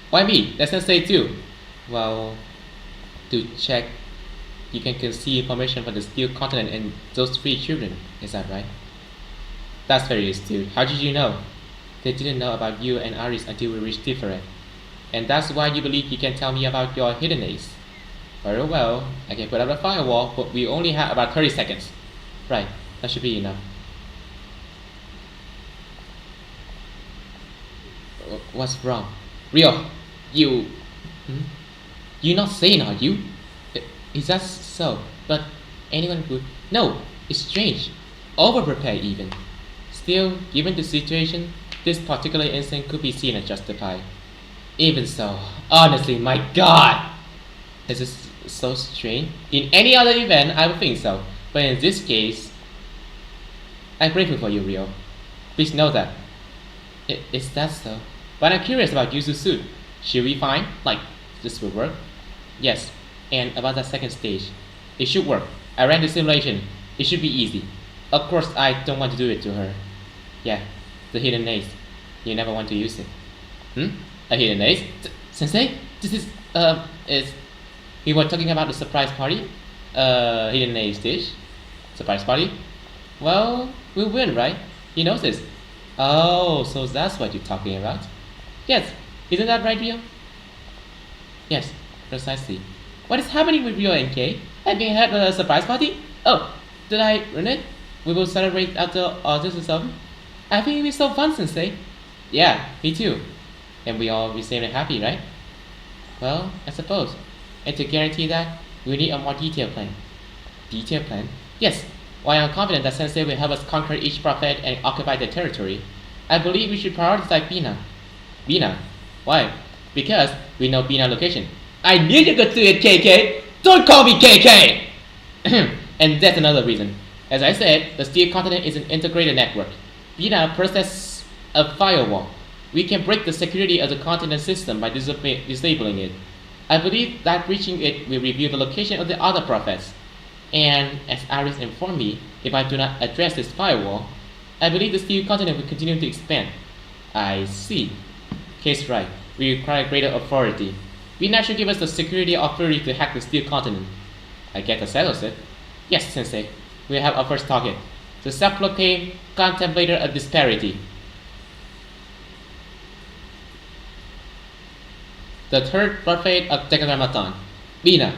Speaker 1: Why me? That's not say too. Well, to check, you can see information from the steel continent and those 3 children. Is that right? That's very astute. How did you know? They didn't know about you and Aris until we reached Tiferet. And that's why you believe you can tell me about your hidden ace. Very well, I can put up a firewall, but we only have about 30 seconds. Right, that should be enough. What's wrong? Rio, you... You're not sane, are you? Is that so? But anyone would. No, it's strange. Overprepared, even. Still, given the situation, this particular incident could be seen as justified. Even so, honestly, my god! Is this so strange? In any other event, I would think so. But in this case, I'm grateful for you, Rio. Please know that. Is that so? But I'm curious about Yuzu's suit. Should we find, like, this will work? Yes, and about that second stage. It should work. I ran the simulation. It should be easy. Of course, I don't want to do it to her. Yeah, the hidden ace. You never want to use it. A hidden ace? Sensei? This is... We were talking about the surprise party? Hidden ace dish? Surprise party? Well, we'll win, right? He knows this. Oh, so that's what you're talking about? Yes, isn't that right, Rio? Yes, precisely. What is happening with Rio and Kay? Have you had a surprise party? Oh, did I ruin it? We will celebrate after all this is over. I think it'll be so fun, Sensei. Yeah, me too. And we all be safe and happy, right? Well, I suppose. And to guarantee that, we need a more detailed plan. Detailed plan? Yes. While I'm confident that Sensei will help us conquer each prophet and occupy their territory, I believe we should prioritize Bina. Bina? Why? Because we know Bina's location. I knew you could do it, KK! Don't call me KK! And that's another reason. As I said, the Steel Continent is an integrated network. Bina possesses a firewall. We can break the security of the continent system by disabling it. I believe that reaching it will reveal the location of the other prophets. And as Iris informed me, if I do not address this firewall, I believe the Steel Continent will continue to expand. I see. Case right. We require greater authority. Bina should give us the security authority to hack the Steel Continent. I guess that settles it. Yes, Sensei. We have our first target. The self-proclaimed contemplator of disparity. The third prophet of Tetragrammaton, Bina.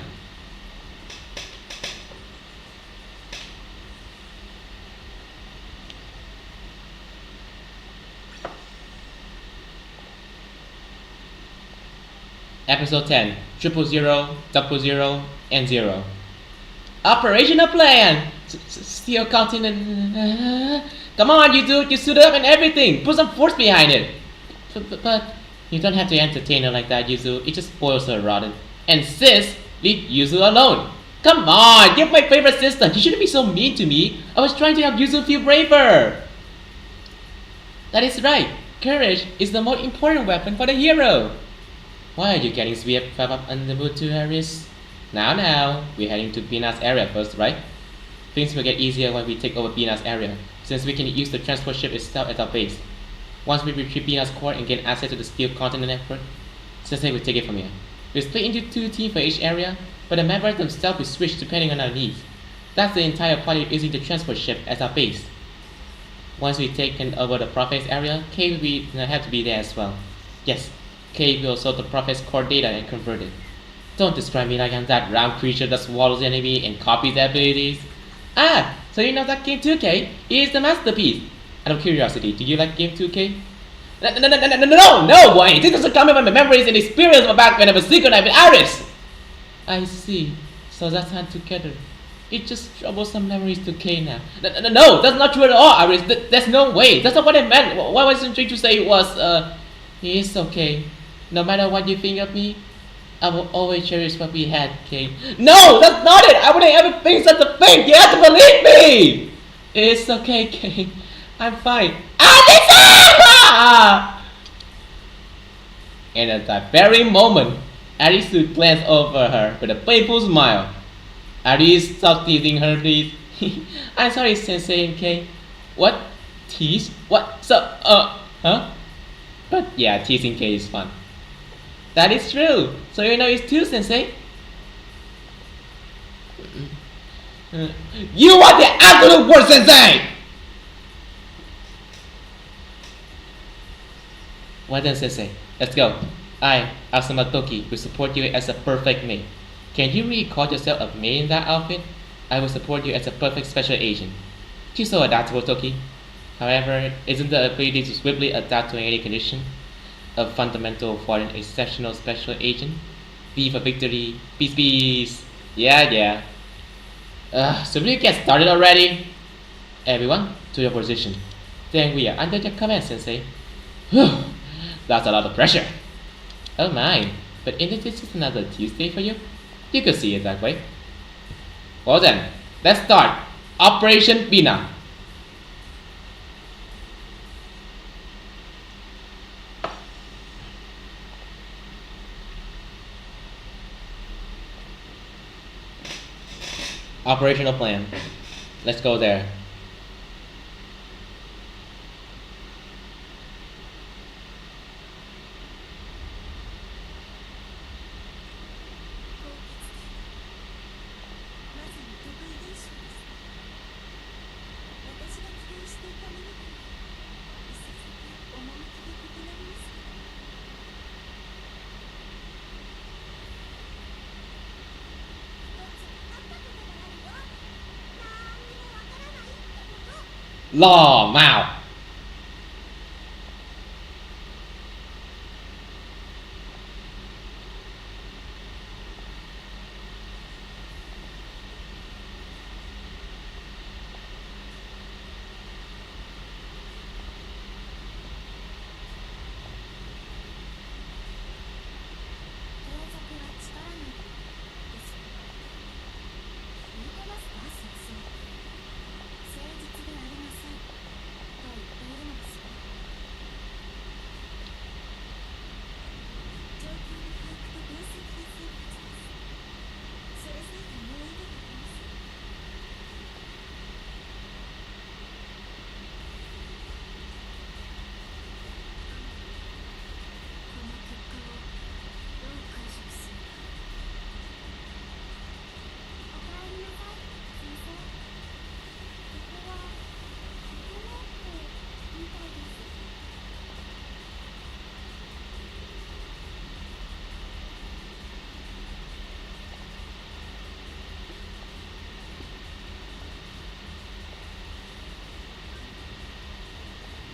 Speaker 1: Episode 10, 000, 000, and 0. Operational plan! Steel Continent. Come on, you dude, you suit up and everything. Put some force behind it. But you don't have to entertain her like that, Yuzu. It just spoils her rotten. And sis, leave Yuzu alone. Come on, you're my favorite sister. You shouldn't be so mean to me. I was trying to help Yuzu feel braver. That is right. Courage is the most important weapon for the hero. Why are you getting swept up under the boot to Harris? Now, we're heading to Bina's area first, right? Things will get easier when we take over Bina's area, since we can use the transport ship itself as our base. Once we retrieve Bina's core and gain access to the Steel Continent network, Sensei will take it from here. We'll split into 2 teams for each area, but the members themselves will switch depending on our needs. That's the entire party using the transport ship as our base. Once we've taken over the Prophet's area, Kay will have to be there as well. Yes, Kay will sort the Prophet's core data and convert it. Don't describe me like I'm that round creature that swallows the enemy and copies their abilities. Ah, so you know that game 2K is the masterpiece. Out of curiosity, do you like game 2K? No way! This doesn't come from my memories and experience of back when I was secret night with Iris! I see. So that's not together. It just troubles some memories to K now. No, that's not true at all, Iris. There's no way. That's not what I meant. What I was trying to say was, it's okay. No matter what you think of me, I will always cherish what we had, Kay. No, that's not it! I wouldn't ever think such a thing! You have to believe me! It's okay, Kay. I'm fine. And at that very moment, Arisu glanced over her with a playful smile. Aris, stop teasing her, please. I'm sorry, Sensei and Kay. What? Tease? What? So, huh? But yeah, teasing Kay is fun. That is true. So you know it's too, Sensei. You are the absolute worst, Sensei! Well then, Sensei, let's go. I, Asuma Toki, will support you as a perfect mate. Can you really call yourself a maid in that outfit? I will support you as a perfect special agent. You're so adaptable, Toki. However, isn't the ability to swiftly adapt to any condition a fundamental for an exceptional special agent? V for victory. Peace, peace. Yeah, yeah. So we get started already? Everyone, to your position. Then we are under your command, Sensei. Whew, that's a lot of pressure. Oh my, but isn't this just another Tuesday for you? You could see it that way. Well then, let's start. Operation Bina. Operational plan. Let's go there. Law Mao.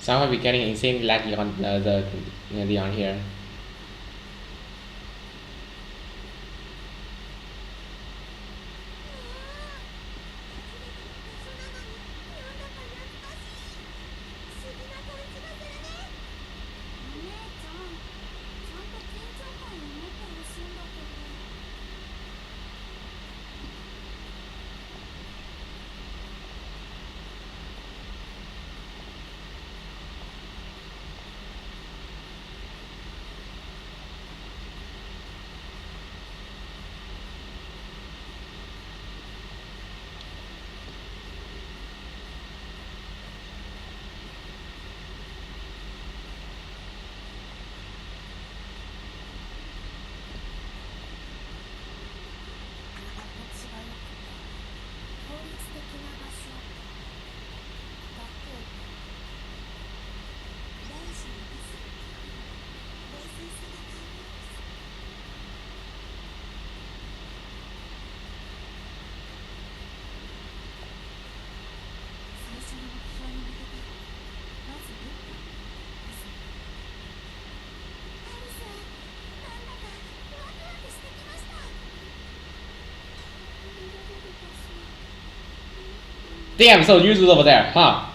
Speaker 1: Somehow we're getting insane laggy on the on here. Damn, so Yuzu's over there, huh?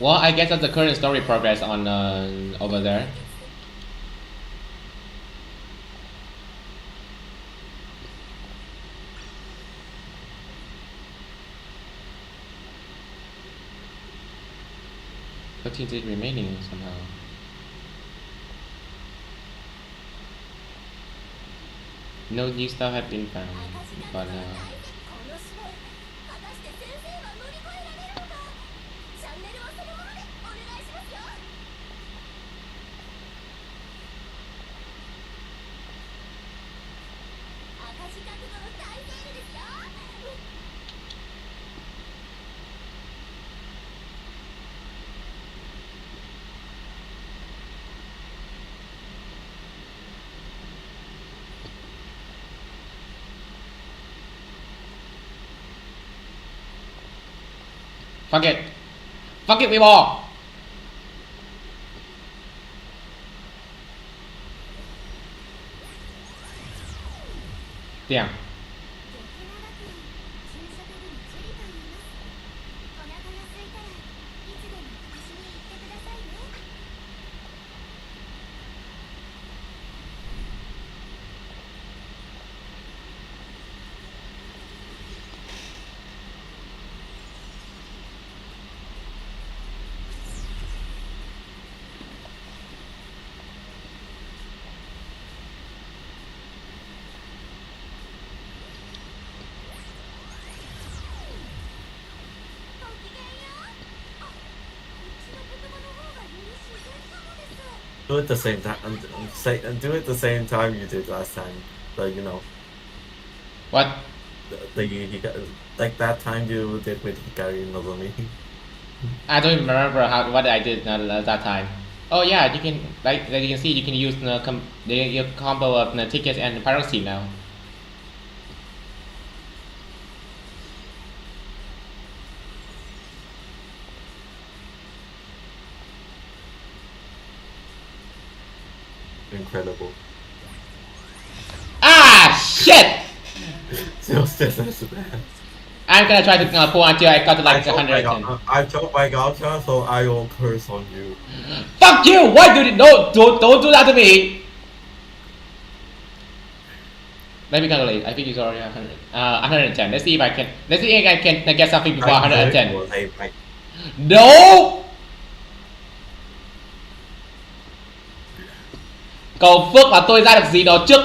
Speaker 1: Well, I guess that's the current story progress on over there. But it is remaining somehow. No new stuff have been found, but
Speaker 4: この試練果たして先生は乗り越えられるのか。チャンネルをそのままでお願いしますよ。赤字覚悟の大セールですよ。
Speaker 1: Fuck it! Fuck it, we ball! Damn.
Speaker 4: ゲキナ学園給食部のジュリと言います。お腹が空いたらいつでも私に言ってくださいね。ごきげんよう。あ、こっちの言葉の方がより自然かもです。
Speaker 5: Do it the same time. Do it the same time you did last time. Like
Speaker 1: What?
Speaker 5: like that time you did with Hikari Nozomi.
Speaker 1: I don't even remember what I did that time. Oh yeah, you can like you can see you can use the combo of the tickets and piracy now.
Speaker 5: Incredible.
Speaker 1: Ah shit!
Speaker 5: Just as bad.
Speaker 1: I'm gonna try to pull until I got to like 110.
Speaker 5: I told my gacha, so I will curse on you.
Speaker 1: Fuck you! Why don't do that to me? Let me calculate. I think it's already 100. 110. Let's see if I can get something before 110. No! Cầu phước là tôi ra được gì đó trước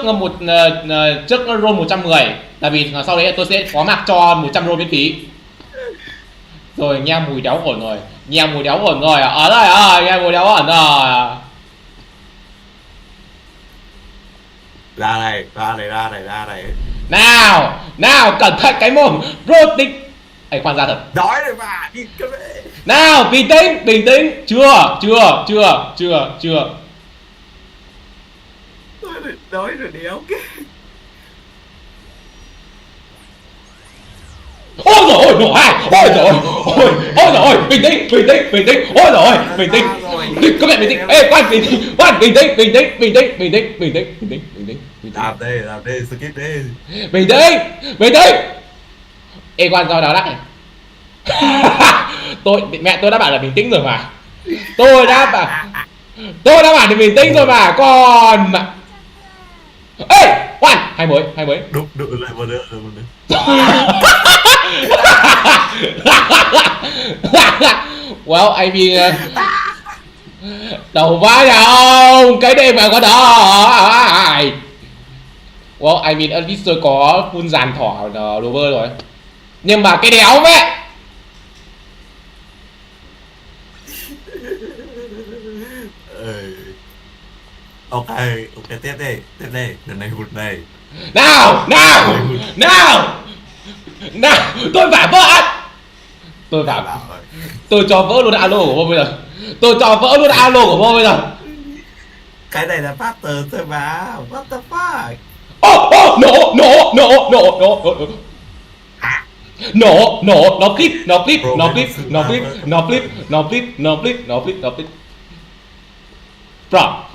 Speaker 1: trước roll 110. Tại vì sau đấy tôi sẽ phó mặc cho 100 roll miễn phí. Rồi nghe mùi đéo ổn rồi. Nghe mùi đéo ổn rồi. Ở đây nghe mùi đéo ổn rồi.
Speaker 5: Ra đây.
Speaker 1: Nào, cẩn thận cái mồm. Roll tính. Ê, khoan ra thật.
Speaker 5: Nói rồi mà, đi cái này.
Speaker 1: Nào, bình tĩnh. Chưa.
Speaker 5: Nói rồi đi, ok.
Speaker 1: Ôi rồi nổ hai. Ôi rồi bình tĩnh. Ôi rồi bình tĩnh. Các bạn bình tĩnh. Ê, khoan bình tĩnh.
Speaker 5: Làm đi, skip đi.
Speaker 1: Bình tĩnh. Ê, khoan do đó lại. Mẹ tôi đã bảo là bình tĩnh rồi mà. Tôi đã bảo là bình tĩnh rồi mà. Còn ê, khoan, hai mới.
Speaker 5: Đụng lại một nữa.
Speaker 1: Well, I mean đầu vai nhà ông cái đây mà có đó. Well, I mean at least tôi có phun dàn thỏ đồ bơ rồi. Nhưng mà cái đéo mẹ.
Speaker 5: Ok, tiếp đi, lần này hụt này.
Speaker 1: Nào, tôi phải vỡ. Tôi cho vỡ luôn alo của tôi bây giờ.
Speaker 5: Cái này là pattern thôi mà, what the fuck?
Speaker 1: Oh, no. No clip. Bro.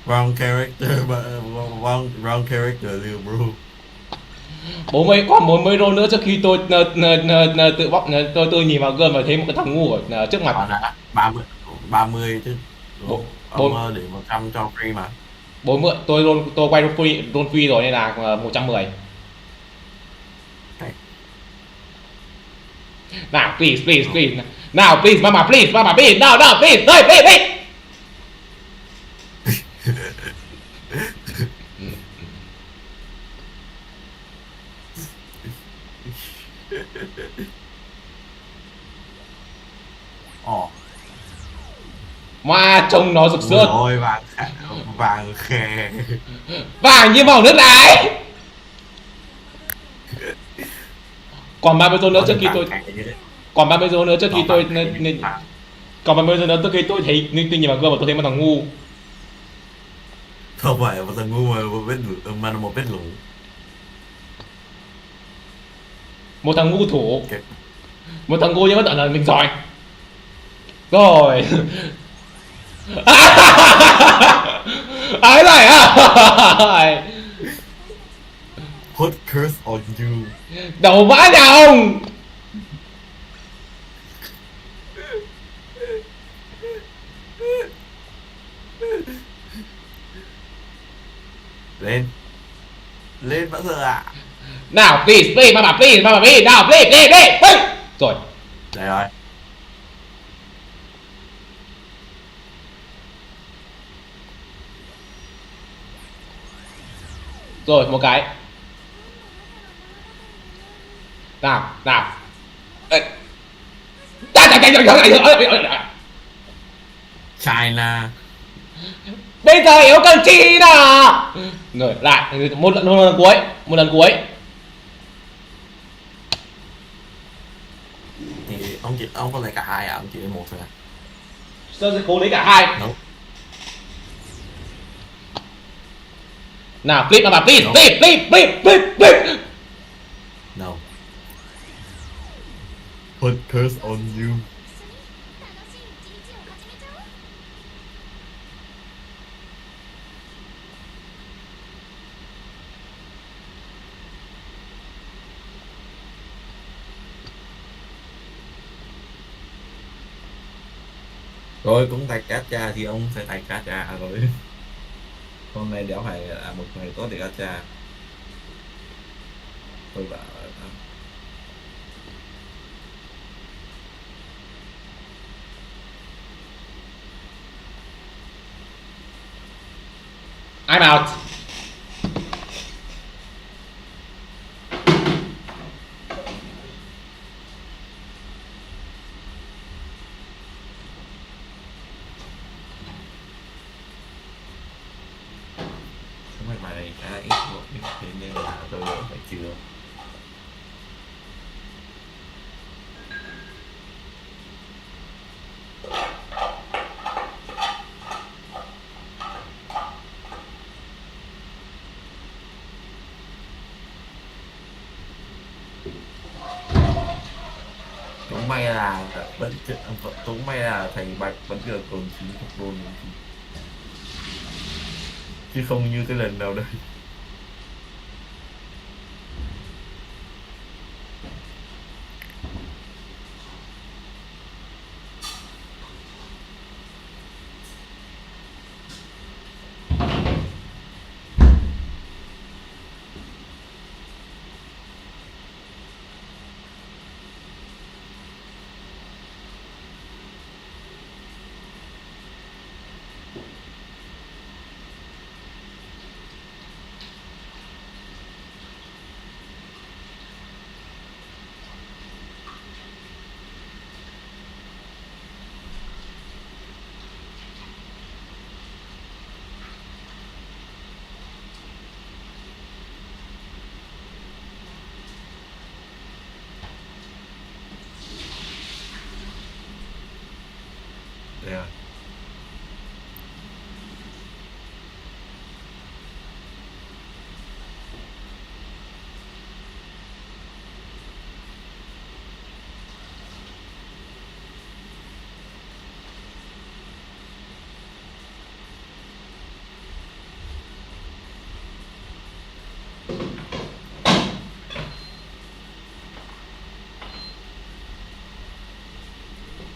Speaker 5: Wrong character, but wrong character, bro.
Speaker 1: còn 40 roll nữa trước khi tôi tự bóc tôi nhìn vào gương và thấy một cái thằng ngu ở trước mặt.
Speaker 5: Còn là 30 chứ.
Speaker 1: Bộ-
Speaker 5: Ông để 100 cho free mà.
Speaker 1: 40 tôi quay roll free rồi nên là 110. Nào please. Now please mama please now please. Please.
Speaker 5: Ồ.
Speaker 1: Mà trông nó rực rỡ.
Speaker 5: Ôi vàng khè.
Speaker 1: Vàng như màu nước này. Còn 30 giây nữa trước khi tôi còn 30 giây nữa trước khi tôi còn 30 giây nữa trước khi tôi thấy tôi nhìn vào gương và tôi thấy một thằng ngu.
Speaker 5: Không phải một thằng ngu mà là một vết lủng.
Speaker 1: Một thằng ngu thủ.
Speaker 5: Okay.
Speaker 1: Một thằng ngu nhưng vẫn tưởng là mình giỏi. Rồi. Ấy này à.
Speaker 5: Put curse on you.
Speaker 1: Đầu vãi nhà ông.
Speaker 5: Lên bao giờ ạ?
Speaker 1: Nào please mama please nào please. Rồi.
Speaker 5: Đây rồi.
Speaker 1: Rồi một cái. Nào.
Speaker 5: China.
Speaker 1: Bây giờ yếu cần chi nào. Rồi lại một lần cuối.
Speaker 5: Thì ông có lấy cả hai à? Ông chỉ lấy một thôi à?
Speaker 1: Sơn sẽ cố lấy cả hai.
Speaker 5: Đúng.
Speaker 1: Nào flip mà flip.
Speaker 5: No. Put curse on you.
Speaker 4: 楽しい一日を始めちゃおう。
Speaker 5: Rồi cũng tạch gacha thì ông sẽ tạch gacha rồi. Hôm nay đéo phải là một ngày tốt để gacha. Tôi bảo
Speaker 1: I'm out.
Speaker 5: cái bài này khá ít một thế nên là tôi phải chữa. Cũng may là cũng may là thành bạch vẫn được còn 9 phục đôn chứ không như cái lần đầu đây. Đây rồi.